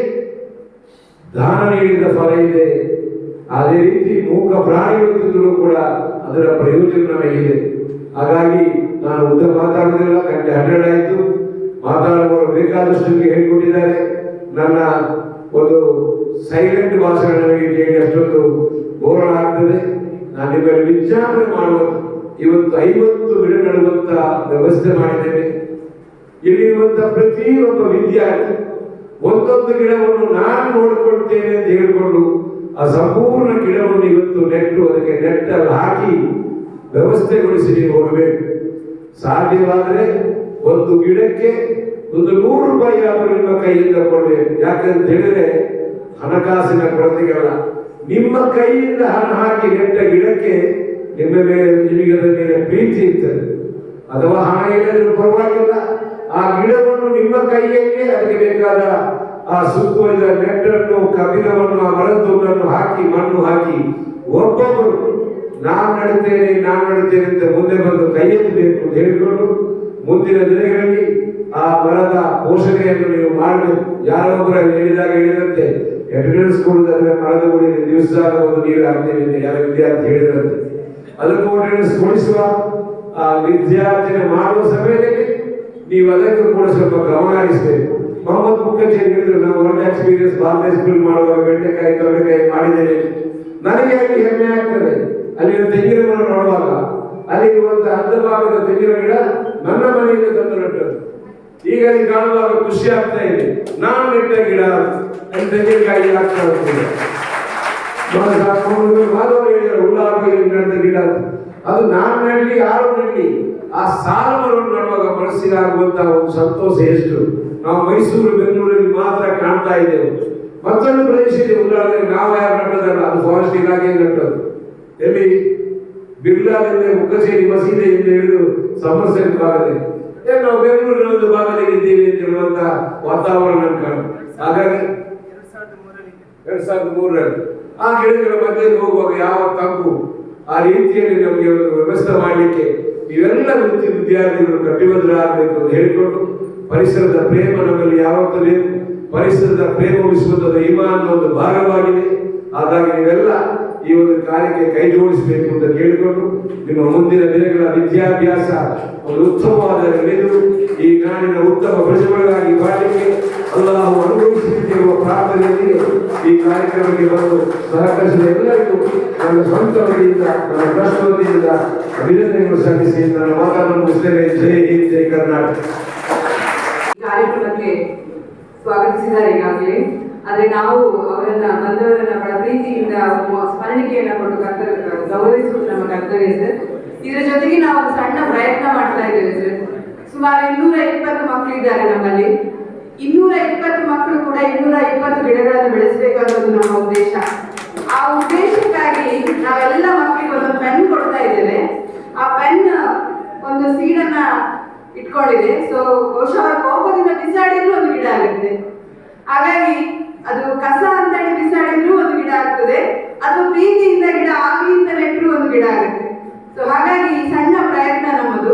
ದಾನ ನೀಡಿದ ಫಲ ಇದೆ. ಅದೇ ರೀತಿ ಮೂಕ ಪ್ರಾಣಿಗಳು ತಿಂದರೂ ಕೂಡ ಅದರ ಪ್ರಯೋಜನ ನಮಗಿದೆ. ಹಾಗಾಗಿ ನಾನು ಉದ್ದ ಮಾತಾಡುವುದಿಲ್ಲ, ಗಂಟೆ 12 ಆಯಿತು. ಮಾತಾಡುವವರು ಬೇಕಾದಷ್ಟು ಹೇಳಿಕೊಟ್ಟಿದ್ದಾರೆ. ನನ್ನ ಒಂದು ಸೈಲೆಂಟ್ ಭಾಷಣ ನನಗೆ ಕೇಳಿ ಅಷ್ಟೊಂದು ಬೋರಣ ಆಗ್ತದೆ. ನಾನು ನಿಮ್ಮಲ್ಲಿ ವಿಜ್ಞಾಪನೆ ಮಾಡುವುದು, ಇವತ್ತು 50 ಗಿಡ ನೆಡುವಂತ ವ್ಯವಸ್ಥೆ ಮಾಡಿದ್ದೇನೆ. ಇಲ್ಲಿರುವಂತ ಪ್ರತಿಯೊಬ್ಬ ವಿದ್ಯಾರ್ಥಿ ಒಂದೊಂದು ಗಿಡವನ್ನು ನಾನು ನೋಡಿಕೊಳ್ತೇನೆ ಅಂತ ಹೇಳಿಕೊಂಡು ಆ ಸಂಪೂರ್ಣ ಗಿಡವನ್ನು ಇವತ್ತು ನೆಟ್ಟು ಅದಕ್ಕೆ ನೆಟ್ಟಲ್ಲಿ ಹಾಕಿ ವ್ಯವಸ್ಥೆಗೊಳಿಸಿ ನೀವು ಹೋಗಬೇಕು. ಸಾಧ್ಯವಾದರೆ ಒಂದು ಗಿಡಕ್ಕೆ ಒಂದು 100 ರೂಪಾಯಿ ಆದರೂ ನಿಮ್ಮ ಕೈಯಿಂದ ಕೊಡಬೇಕು. ಯಾಕಂತ ಹೇಳಿದ್ರೆ ಹಣಕಾಸಿನ ಕೊರತೆಗಲ್ಲ, ನಿಮ್ಮ ಕೈಯಿಂದ ಹಣ ಹಾಕಿ ನೆಟ್ಟ ಗಿಡಕ್ಕೆ ನಿಮ್ಮ ಮೇಲೆ, ನಿಮಗೆ ಅದರ ಮೇಲೆ ಪ್ರೀತಿ ಇರ್ತದೆ. ಅಥವಾ ಹಣ ಇಲ್ಲದರೂ ಪರವಾಗಿಲ್ಲ, ಆ ಗಿಡವನ್ನು ನಿಮ್ಮ ಕೈಯಲ್ಲೇ ಅದಕ್ಕೆ ಬೇಕಾದ ಆ ಸುತ್ತುವರಿದ ನೆಟ್ಟನ್ನು, ಕಬ್ಬಿಣವನ್ನು, ಆ ಮರದೊಂದನ್ನು ಹಾಕಿ, ಮಣ್ಣು ಹಾಕಿ, ಒಬ್ಬೊಬ್ಬರು ನಾನು ನಡುತ್ತೇನೆ ಅಂತ ಮುಂದೆ ಬಂದು ಕೈ ಎತ್ತಬೇಕು ಅಂತ ಹೇಳಿಕೊಂಡು ಮುಂದಿನ ದಿನಗಳಲ್ಲಿ ಆ ಮರದ ಪೋಷಣೆಯನ್ನು ನೀವು ಮಾಡಬೇಕು. ಯಾರೋ ಒಬ್ಬರು ಹೇಳಿದಂತೆ ಅಟೆಂಡೆನ್ಸ್ ಕೊಡುವುದಾದ್ರೆ ಮರದ ಗುಡಿಯಲ್ಲಿ ದಿವಸ ಒಂದು ನೀರು ಹಾಕ್ತೇವೆ ಅಂತ ಯಾರ ವಿದ್ಯಾರ್ಥಿ ಹೇಳಿದಂತೆ, ಅದಕ್ಕೂ ಅಟೆಂಡೆನ್ಸ್ ಕೊಡಿಸುವ ಆ ವಿದ್ಯಾರ್ಥಿನ ಮಾಡುವ ಸಮಯದಲ್ಲಿ ನೀವು ಅದಕ್ಕೂ ಕೂಡ ಸ್ವಲ್ಪ ಗಮನ ಹರಿಸಬೇಕು. ಮೊಹಮ್ಮದ್ ಮುಖರ್ಜಿ ಹೇಳಿದ್ರು, ನಾವು ಒಳ್ಳೆ ಎಕ್ಸ್ಪೀರಿಯನ್ಸ್ ಬಾಂಬೆ ಸ್ಕೂಲ್ ಮಾಡುವಾಗ ಬೆಂಡೆಕಾಯಿ ತೊಂಡೆಕಾಯಿ ಮಾಡಿದ್ದೇನೆ. ನನಗೆ ಅಲ್ಲಿ ಹೆಮ್ಮೆ ಆಗ್ತದೆ. ಅಲ್ಲಿನ ತೆಂಗಿನ ಮರ ನೋಡುವಾಗ ಅಲ್ಲಿ ಇರುವಂತಹ ಅರ್ಧ ಭಾಗದ ತೆಂಗಿನ ಗಿಡ ನನ್ನ ಮನೆಯಿಂದ ತಂದು ನೆಟ್ಟದ್ದು. ಈಗ ಅಲ್ಲಿ ಕಾಣುವಾಗ ಖುಷಿ ಆಗ್ತಾ ಇದೆ, ನಾನು ನೆಟ್ಟ ಗಿಡ ಅಲ್ಲಿ ತೆಂಗಿನಕಾಯಿ ಆಗ್ತಾ ಹೋಗ್ತದೆ. ಮಾಧವ ಹೇಳಿದ್ರು, ಉಳ್ಳಾಗಡ್ಡಿ ನಡೆದ ಗಿಡ ಅದು ನಾನು ನೆಡಲಿ ಯಾರು ನೆಡಲಿ, ಆ ಸಾಲು ಮರವನ್ನು ನಡುವಾಗ ಮನಸ್ಸಿಗಾಗುವಂತಹ ಒಂದು ಸಂತೋಷ ಎಷ್ಟು ನಾವು ಮೈಸೂರು ಬೆಂಗಳೂರಲ್ಲಿ ಮಾತ್ರ ಕಾಣ್ತಾ ಇದ್ದೇವೆ. ಮತ್ತೊಂದು ಪ್ರದೇಶ ಇದೆ ಉದಾಹರಣೆ, ನಾವು ಯಾರು ನಟ್ಟದಲ್ಲ, ಅದು ಫಾರೆಸ್ಟ್ ಇಲಾಖೆ ನಟ್ಟದ್ದು. ಎಲ್ಲಿ ಬಿರ್ಲಾದಿಂದ ಮುಖಸೇರಿ ಮಸೀದೆ ಎಂದು ಹೇಳಿದು ಸಮರ್ಸೆಟ್ ಭಾಗದಲ್ಲಿ ನಾವು ಬೆಂಗಳೂರಿನ ಒಂದು ಭಾಗದಲ್ಲಿ ಇದ್ದೀವಿ ಅಂತ ಹೇಳುವಂತ ವಾತಾವರಣ ಕಾಣುತ್ತೆ. ಹಾಗಾಗಿ 2003ರಲ್ಲಿ ಆ ಗಿಡಗಳ ಮಧ್ಯೆ ಹೋಗುವಾಗ ಯಾವ ತಪ್ಪು, ಆ ರೀತಿಯಲ್ಲಿ ನಮಗೆ ಒಂದು ವ್ಯವಸ್ಥೆ ಮಾಡಲಿಕ್ಕೆ ನೀವೆಲ್ಲ ವಿದ್ಯಾರ್ಥಿಗಳು ಕಟ್ಟಿಬದ್ಧರಾಗಬೇಕು ಅಂತ ಹೇಳಿಕೊಂಡು, ಪರಿಸರದ ಪ್ರೇಮ ನಮ್ಮಲ್ಲಿ ಯಾವತ್ತೂ ಬೇಕು. ಪರಿಸರದ ಪ್ರೇಮ ಉಳಿಸುವಂಥದ್ದು ಈಮಾನ್ನ ಒಂದು ಭಾಗವಾಗಿದೆ. ಹಾಗಾಗಿ ನೀವೆಲ್ಲ ಈ ಒಂದು ಕಾರ್ಯಕ್ಕೆ ಕೈ ಜೋಡಿಸಬೇಕು ಅಂತ ಕೇಳಿಕೊಂಡು, ನಿಮ್ಮ ಮುಂದಿನ ದಿನಗಳ ವಿದ್ಯಾಭ್ಯಾಸ ಒಂದು ಉತ್ತಮವಾದ ನೆಲೆದು ಈ ನಾಡಿನ ಉತ್ತಮ ಪ್ರಜೆಗಳಾಗಿ ಬಾಳಲಿಕ್ಕೆ ಅಲ್ಲಾಹು ಅನುಭವಿಸುತ್ತಿರುವ ಪ್ರಾರ್ಥನೆಯಲ್ಲಿ ಈ ಕಾರ್ಯಕ್ರಮಕ್ಕೆ ಬಂದು ಸಹಕರಿಸಿದ ಎಲ್ಲರಿಗೂ ನನ್ನ ಸ್ವಂತ ವತಿಯಿಂದ, ನನ್ನ ಟ್ರಸ್ಟ್ ವತಿಯಿಂದ ಅಭಿನಂದನೆಗಳು ಸಲ್ಲಿಸಿ ನನ್ನ ಮಾತನ್ನು ಮುಗಿಸ್ತೇನೆ. ಜೈ ಹಿಂದ್, ಜೈ ಕರ್ನಾಟಕ. ಕಾರ್ಯಕ್ರಮಕ್ಕೆ ಸ್ವಾಗತಿಸಿದ್ದಾರೆ ಈಗಾಗಲೇ. ಆದ್ರೆ ನಾವು ಅವರನ್ನ ಬಂದವರನ್ನ ಬಹಳ ಪ್ರೀತಿಯಿಂದ ಸ್ಮರಣಿಕೆಯನ್ನ ಕೊಟ್ಟು ಗೌರವಿಸುವುದು ನಮ್ಮ ಕರ್ತವ್ಯ ಸರ್. ಇದರ ಜೊತೆಗೆ ನಾವು ಒಂದು ಸಣ್ಣ ಪ್ರಯತ್ನ ಮಾಡ್ತಾ ಇದ್ದೇವೆ ಸರ್. ಸುಮಾರು 220 ಮಕ್ಕಳಿದ್ದಾರೆ ನಮ್ಮಲ್ಲಿ. 220 ಮಕ್ಕಳು ಕೂಡ 220 ಗಿಡಗಳನ್ನು ಬೆಳೆಸಬೇಕು ಅನ್ನೋದು ನಮ್ಮ ಉದ್ದೇಶ. ಆ ಉದ್ದೇಶಕ್ಕಾಗಿ ನಾವೆಲ್ಲ ಮಕ್ಕಳಿಗೆ ಒಂದೊಂದು ಪೆನ್ ಕೊಡ್ತಾ ಇದ್ದೇವೆ. ಆ ಪೆನ್ ಒಂದು ಸೀಡನ್ನ ಇಟ್ಕೊಂಡಿದೆ. ಸೊ ಬಹುಶಃ ಅವರ ಕೋಪದಿಂದ ಬಿಸಾಡಿದ್ರು ಒಂದು ಗಿಡ ಆಗುತ್ತೆ. ಹಾಗಾಗಿ ಅದು ಕಸ ಅಂತ ಹೇಳಿ ಬಿಸಾಡಿದ್ರು ಒಂದು ಗಿಡ ಆಗ್ತದೆ, ಅಥವಾ ಪ್ರೀತಿಯಿಂದ ಗಿಡ ಆಗಲಿ ಅಂತ ನೆಟ್ಟರು ಒಂದು ಗಿಡ ಆಗುತ್ತೆ. ಸೊ ಸೊ ಹಾಗಾಗಿ ಈ ಸಣ್ಣ ಪ್ರಯತ್ನ ನಮ್ಮದು.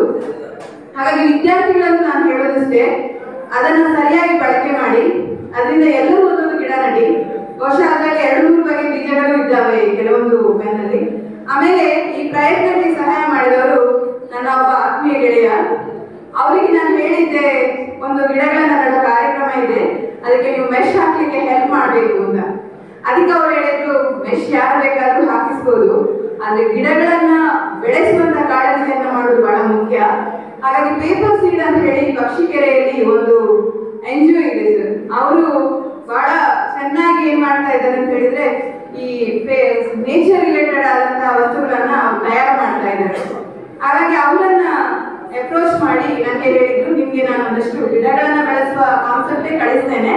ಹಾಗಾಗಿ ವಿದ್ಯಾರ್ಥಿಗಳನ್ನು ನಾನು ಹೇಳೋದಷ್ಟೇ, ಅದನ್ನು ಸರಿಯಾಗಿ ಬಳಕೆ ಮಾಡಿ, ಅದರಿಂದ ಎಲ್ಲರೂ ಒಂದೊಂದು ಗಿಡ ನಡಿ. ಬಹುಶಃ ಅದರಲ್ಲಿ 2-3 ಬಗೆಯ ಬೀಜಗಳು ಇದ್ದಾವೆ ಕೆಲವೊಂದು ಬೆನ್ನಲ್ಲಿ. ಆಮೇಲೆ ಈ ಪ್ರಯತ್ನಕ್ಕೆ ಸಹಾಯ ಮಾಡಿದವರು ನನ್ನ ಒಬ್ಬ ಆತ್ಮೀಯ ಗೆಳೆಯ. ಅವರಿಗೆ ನಾನು ಹೇಳಿದ್ದೆ, ಒಂದು ಗಿಡಗಳನ್ನ ನೆಡೋ ಕಾರ್ಯಕ್ರಮ ಇದೆ, ಅದಕ್ಕೆ ನೀವು ಮೆಶ್ ಹಾಕ್ಲಿಕ್ಕೆ ಹೆಲ್ಪ್ ಮಾಡಬೇಕು ಅಂತ. ಅದಕ್ಕೆ ಅವ್ರು ಹೇಳಿದ್ರು, ಮೆಶ್ ಯಾರು ಬೇಕಾದ್ರೂ ಹಾಕಿಸ್ಬೋದು, ಆದ್ರೆ ಗಿಡಗಳನ್ನ ಬೆಳೆಸುವಂತ ಕಾಳಜಿಯನ್ನ ಮಾಡೋದು ಬಹಳ ಮುಖ್ಯ. ಹಾಗಾಗಿ ಪೇಪರ್ ಸೀಡ್ ಅಂತ ಹೇಳಿ ಪಕ್ಷಿಕೆರೆಯಲ್ಲಿ ಒಂದು NGO ಇದೆ ಸರ್. ಅವರು ಬಹಳ ಚೆನ್ನಾಗಿ ಏನ್ ಮಾಡ್ತಾ ಇದ್ದಾರೆ ಅಂತ ಹೇಳಿದ್ರೆ, ಈ ನೇಚರ್ ರಿಲೇಟೆಡ್ ಆದಂತಹ ವಸ್ತುಗಳನ್ನ ತಯಾರು ಮಾಡ್ತಾ ಇದ್ದಾರೆ. ಹಾಗಾಗಿ ಅವರನ್ನ ಅಪ್ರೋಚ್ ಮಾಡಿ ನನಗೆ ಹೇಳಿದ್ರು, ನಿಮ್ಗೆ ನಾನು ಒಂದಷ್ಟು ಗಿಡಗಳನ್ನ ಬೆಳೆಸುವ ಕಾನ್ಸೆಪ್ಟೇ ಕಳಿಸ್ತೇನೆ,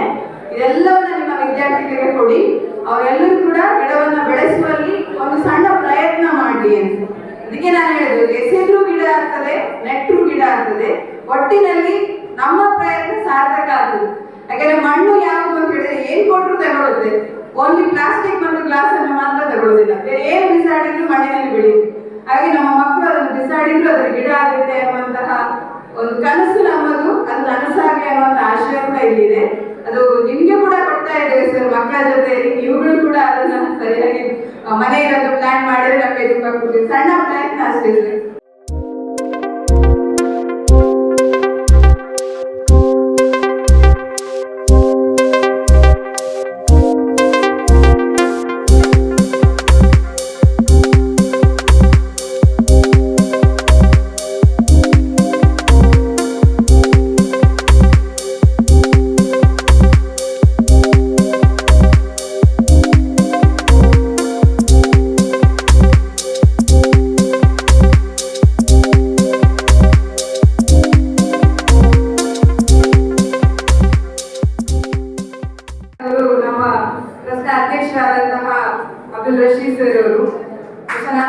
ಇದೆಲ್ಲವನ್ನ ನಿಮ್ಮ ವಿದ್ಯಾರ್ಥಿಗಳಿಗೆ ಕೊಡಿ, ಅವರೆಲ್ಲರೂ ಕೂಡ ಗಿಡವನ್ನ ಬೆಳೆಸುವಲ್ಲಿ ಒಂದು ಸಣ್ಣ ಪ್ರಯತ್ನ ಮಾಡಿ ಅಂತ. ಅದಕ್ಕೆ ನಾನು ಹೇಳಿದ್ರು, ಎಸೆದ್ರೂ ಗಿಡ ಆಗ್ತದೆ, ನೆಟ್ರೂ ಗಿಡ ಆಗ್ತದೆ, ಒಟ್ಟಿನಲ್ಲಿ ನಮ್ಮ ಪ್ರಯತ್ನ ಸಾರ್ಥಕ ಆಗ್ತದೆ. ಯಾಕಂದ್ರೆ ಮಣ್ಣು ಯಾವುದು ಅಂತ ಹೇಳಿದ್ರೆ ಏನ್ ಕೊಟ್ಟರು ತಗೊಳುತ್ತೆ, ಓನ್ಲಿ ಪ್ಲಾಸ್ಟಿಕ್ ಮತ್ತು ಗ್ಲಾಸ್ ಅನ್ನು ಮಾತ್ರ ತಗೊಳ್ಳೋದಿಲ್ಲ, ಬೇರೆ ಏನು ಬಿಸಾಡಿದ್ರು ಮಣ್ಣಿನಲ್ಲಿ ಬೆಳೆಯುತ್ತೆ. ಹಾಗೆ ನಮ್ಮ ಮಕ್ಕಳು ಅದನ್ನು ಬಿಸಾಡಿದ್ರು ಅದರ ಗಿಡ ಆಗುತ್ತೆ ಅನ್ನುವಂತಹ ಒಂದು ಕನಸು ನಮ್ಮದು, ಅದು ನನಸಾಗಿ ಅನ್ನುವಂಥ ಆಶಯ ಕೂಡ ಇಲ್ಲಿದೆ. ಅದು ನಿಮ್ಗೆ ಕೂಡ ಕೊಡ್ತಾ ಇದ್ದೇವೆ ಸರ್, ಮಕ್ಕಳ ಜೊತೆ ನೀವುಗಳು ಕೂಡ ಅದನ್ನ ಸರಿಯಾಗಿ ಮನೆಯಲ್ಲಿ ಪ್ಲಾನ್ ಮಾಡಿದ್ರೆ ನಮಗೆ ತುಂಬಾ ಖುಷಿ. ಸಣ್ಣ ಪ್ರಯತ್ನ ಅಷ್ಟೇ ಸರ್.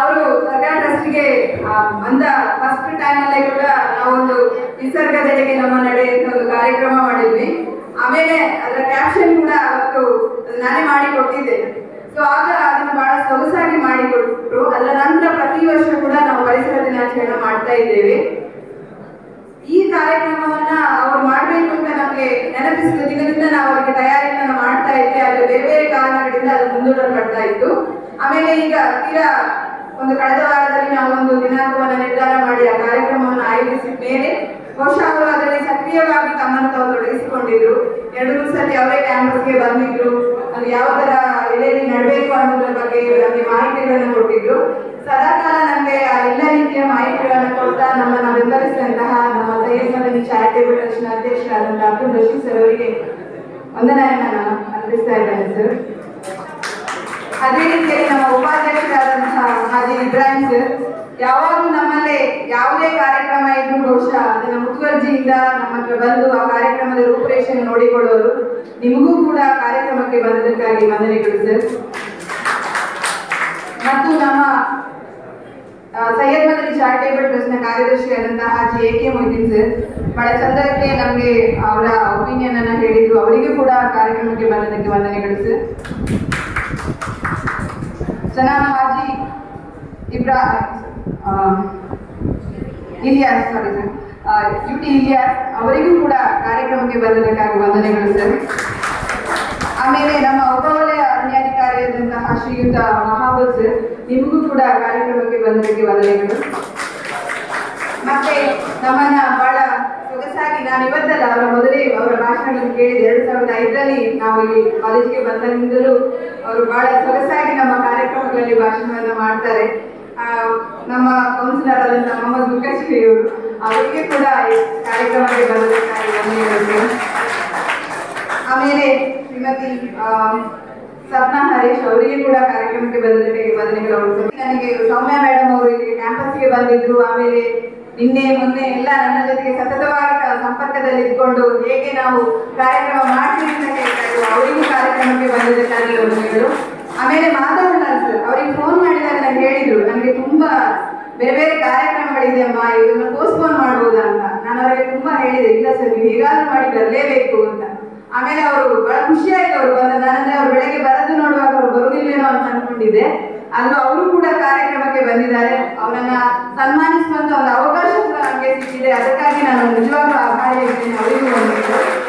ಅವರು ಸರ್ಕಾರ ಟ್ರಸ್ಟ್ಗೆ ಬಂದ ಫಸ್ಟ್ ಟೈಮ್ ಅಲ್ಲೇ ಕೂಡ ನಾವೊಂದು ನಿಸರ್ಗದೆಡೆಗೆ ನಮ್ಮ ನಡೆ ಅಂತ ಒಂದು ಕಾರ್ಯಕ್ರಮ ಮಾಡಿದ್ವಿ. ಆಮೇಲೆ ಅದರ ಕ್ಯಾಪ್ಷನ್ ಕೂಡ ಅವತ್ತು ನಾನೇ ಮಾಡಿ ಕೊಟ್ಟಿದ್ದೆ. ಸೊ ಆಗ ಅದನ್ನು ಬಹಳ ಸೊಗಸಾಗಿ ಮಾಡಿಕೊಟ್ರು. ಅದರ ನಂತರ ಪ್ರತಿ ವರ್ಷ ಕೂಡ ನಾವು ಪರಿಸರ ದಿನಾಚರಣೆ ಮಾಡ್ತಾ ಇದ್ದೇವೆ. ಈ ಕಾರ್ಯಕ್ರಮವನ್ನ ಅವ್ರು ಮಾಡ್ಬೇಕು ಅಂತ ನಮಗೆ ನೆನಪಿಸಿದ ದಿನದಿಂದ ನಾವು ಅದಕ್ಕೆ ತಯಾರಿಯನ್ನು ಮಾಡ್ತಾ ಇದ್ದೆ. ಆದ್ರೆ ಬೇರೆ ಬೇರೆ ಕಾರಣಗಳಿಂದ ಅದು ಮುಂದೂಡಲ್ಪಡ್ತಾ ಇತ್ತು. ಆಮೇಲೆ ಈಗ ತೀರಾ ಒಂದು ಕಳೆದ ವಾರದಲ್ಲಿ ನಾವು ಒಂದು ದಿನಾಂಕವನ್ನು ನಿರ್ಧಾರ ಮಾಡಿ ಆ ಕಾರ್ಯಕ್ರಮವನ್ನು ಆಯೋಜಿಸಿದ ಮೇಲೆ ಬಹುಶಃ ಅವರು ಅದರಲ್ಲಿ ಸಕ್ರಿಯವಾಗಿ ತಮ್ಮನ್ನು ತಾವು ತೊಡಗಿಸಿಕೊಂಡಿದ್ರು. 2-3 ಸತಿ ಅವರೇ ಕ್ಯಾಂಪಸ್ಗೆ ಬಂದಿದ್ರು. ಅದು ಯಾವ ತರ ಎಲ್ಲೆಲ್ಲಿ ನಡಬೇಕು ಅನ್ನೋದ್ರ ಬಗ್ಗೆ ನಮಗೆ ಮಾಹಿತಿಗಳನ್ನು ಕೊಟ್ಟಿದ್ರು. ಸದಾಕಾಲ ನಮಗೆ ಆ ಎಲ್ಲ ರೀತಿಯ ಮಾಹಿತಿಗಳನ್ನು ಕೊಡ್ತಾ ನಮ್ಮನ್ನು ಬೆಂಬಲಿಸಿದಂತಹ ನಮ್ಮ ಸೈಯದ್ ಮದನಿ ಚಾರಿಟೇಬಲ್ ಟ್ರಸ್ಟ್ನ ಅಧ್ಯಕ್ಷರಾದಂತಹ ಅಬ್ದುಲ್ ರಶೀದ್ ಸರ್ ಅವರಿಗೆ ವಂದನೆಯನ್ನು ನಾನು ಅರ್ಪಿಸ್ತಾ ಇದ್ದೇನೆ ಸರ್. ಅದೇ ರೀತಿಯಲ್ಲಿ ನಮ್ಮ ಉಪಾಧ್ಯಕ್ಷರಾದಂತಹ ಹಾಜಿ ಇಬ್ರಾಹಿಂ ಸರ್ ಯಾವಾಗಲೂ ನಮ್ಮಲ್ಲಿ ಯಾವುದೇ ಕಾರ್ಯಕ್ರಮ ಇದ್ರೂ ಬಹುಶಃ ಅದನ್ನ ಮುತುವರ್ಜಿಯಿಂದ ನಮ್ಮ ಹತ್ರ ಬಂದು ಆ ಕಾರ್ಯಕ್ರಮದ ರೂಪರೇಷೆಯನ್ನು ನೋಡಿಕೊಳ್ಳೋರು. ನಿಮಗೂ ಕೂಡ ಕಾರ್ಯಕ್ರಮಕ್ಕೆ ಬಂದದಕ್ಕಾಗಿ ವಂದನೆಗಳು ಸರ್. ಮತ್ತು ನಮ್ಮ ಸೈಯದ್ ಮದನಿ ಚಾರಿಟೇಬಲ್ ಟ್ರಸ್ಟ್ನ ಕಾರ್ಯದರ್ಶಿಯಾದಂತಹ ಹಾಜಿ AK ಮೊಯ್ದೀನ್ ಸರ್ ಬಹಳ ಚಂದಕ್ಕೆ ನಮಗೆ ಅವರ ಒಪಿನಿಯನ್ ಅನ್ನ ಹೇಳಿದ್ರು. ಅವರಿಗೂ ಕೂಡ ಕಾರ್ಯಕ್ರಮಕ್ಕೆ ಬಂದದಕ್ಕೆ ವಂದನೆಗಳು ಸರ್. ಜನಾಬ್ ಹಾಜಿ ಇಲಿಯಾಸ್ UT ಇಲಿಯಾಸ್ ಅವರಿಗೂ ಕೂಡ ಕಾರ್ಯಕ್ರಮಕ್ಕೆ ಬಂದದಕ್ಕಾಗಿ ವಂದನೆಗಳು ಸರ್. ಆಮೇಲೆ ನಮ್ಮ ಉಪವಲಯ ಅರಣ್ಯಾಧಿಕಾರಿಯಾದಂತಹ ಶ್ರೀಯುತ ಮಹಾಬಲ್ ಸರ್ ನಿಮಗೂ ಕೂಡ ಕಾರ್ಯಕ್ರಮಕ್ಕೆ ಬಂದದಕ್ಕೆ ವಂದನೆಗಳು. ಮತ್ತೆ ನಮ್ಮನ್ನ ಬಹಳ ಸೊಗಸಾಗಿ, ನಾನು ಇವತ್ತಲ್ಲ ಅವರ ಮೊದಲೇ ಅವರ ಭಾಷಣಗಳನ್ನು ಕೇಳಿದೆ. 2005ರಲ್ಲಿ ನಾವು ಇಲ್ಲಿ ಕಾಲೇಜಿಗೆ ಬಂದಾಗಿಂದಲೂ ಅವರು ಬಹಳ ಸೊಗಸಾಗಿ ನಮ್ಮ ಕಾರ್ಯಕ್ರಮಗಳಲ್ಲಿ ಭಾಷಣವನ್ನು ಮಾಡ್ತಾರೆ. ನಮ್ಮ ಕೌನ್ಸಿಲರ್ ಆದಂತಹ ಮೊಹಮ್ಮದ್ ಮುಖರ್ಜಿ ಅವರು ಅವರಿಗೆ ಕೂಡ ಈ ಕಾರ್ಯಕ್ರಮಕ್ಕೆ ಬಂದದಕ್ಕಾಗಿ ವಂದನೆಗಳು. ಆಮೇಲೆ ಶ್ರೀಮತಿ ಸಪ್ನಾ ಹರೀಶ್ ಅವರಿಗೆ ಕೂಡ ಕಾರ್ಯಕ್ರಮಕ್ಕೆ ಬಂದದಕ್ಕೆ ವಂದನೆಗಳು. ನನಗೆ ಸೌಮ್ಯ ಮೇಡಮ್ ಅವರು ಇಲ್ಲಿ ಕ್ಯಾಂಪಸ್ಗೆ ಬಂದಿದ್ರು. ಆಮೇಲೆ ನಿನ್ನೆ ಮೊನ್ನೆ ಎಲ್ಲ ನನ್ನ ಜೊತೆಗೆ ಸತತವಾಗಿ ಸಂಪರ್ಕದಲ್ಲಿ ಇದ್ಕೊಂಡು ಹೇಗೆ ನಾವು ಕಾರ್ಯಕ್ರಮ ಮಾಡ್ತೀವಿ ಅಂತ ಹೇಳ್ತಾ ಇದ್ರು. ಅವರಿಗೂ ಕಾರ್ಯಕ್ರಮಕ್ಕೆ ಬಂದದಕ್ಕಾಗಿ ವಂದನೆಗಳು. ಆಮೇಲೆ ಮಾಧವಣ್ಣ ಸರ್ ಅವರಿಗೆ ಫೋನ್ ಮಾಡಿದಾಗ ನನಗೆ ಹೇಳಿದ್ರು, ನನಗೆ ತುಂಬಾ ಬೇರೆ ಬೇರೆ ಕಾರ್ಯಕ್ರಮಗಳಿದೆ ಅಮ್ಮ, ಇದನ್ನು ಪೋಸ್ಟ್ಪೋನ್ ಮಾಡ್ಬೋದಾ ಅಂತ. ನಾನು ಅವರಿಗೆ ತುಂಬಾ ಹೇಳಿದೆ, ಇಲ್ಲ ಸರ್ ನೀವು ಹೇಗಾದ್ರೂ ಮಾಡಿ ಬರಲೇಬೇಕು ಅಂತ. ಆಮೇಲೆ ಅವರು ಬಹಳ ಖುಷಿ ಆಯ್ತು ಅವರು ಬಂದ. ನಾನಂದ್ರೆ ಅವ್ರು ಬೆಳಗ್ಗೆ ಬರೋದು ನೋಡುವಾಗ ಅವ್ರು ಬರುವುದಿಲ್ಲೇನೋ ಅಂತ ಅನ್ಕೊಂಡಿದ್ದೆ. ಅಲ್ಲೂ ಅವರು ಕೂಡ ಕಾರ್ಯಕ್ರಮಕ್ಕೆ ಬಂದಿದ್ದಾರೆ. ಅವರನ್ನ ಸನ್ಮಾನಿಸುವಂತ ಒಂದು ಅವಕಾಶ ಕೂಡ ನನಗೆ ಸಿಕ್ಕಿದೆ. ಅದಕ್ಕಾಗಿ ನಾನು ನಿಜವಾಗ್ಲೂ ಆಭಾರಿ ಇದ್ದೇನೆ ಅವರಿಗೂ ಒಂದು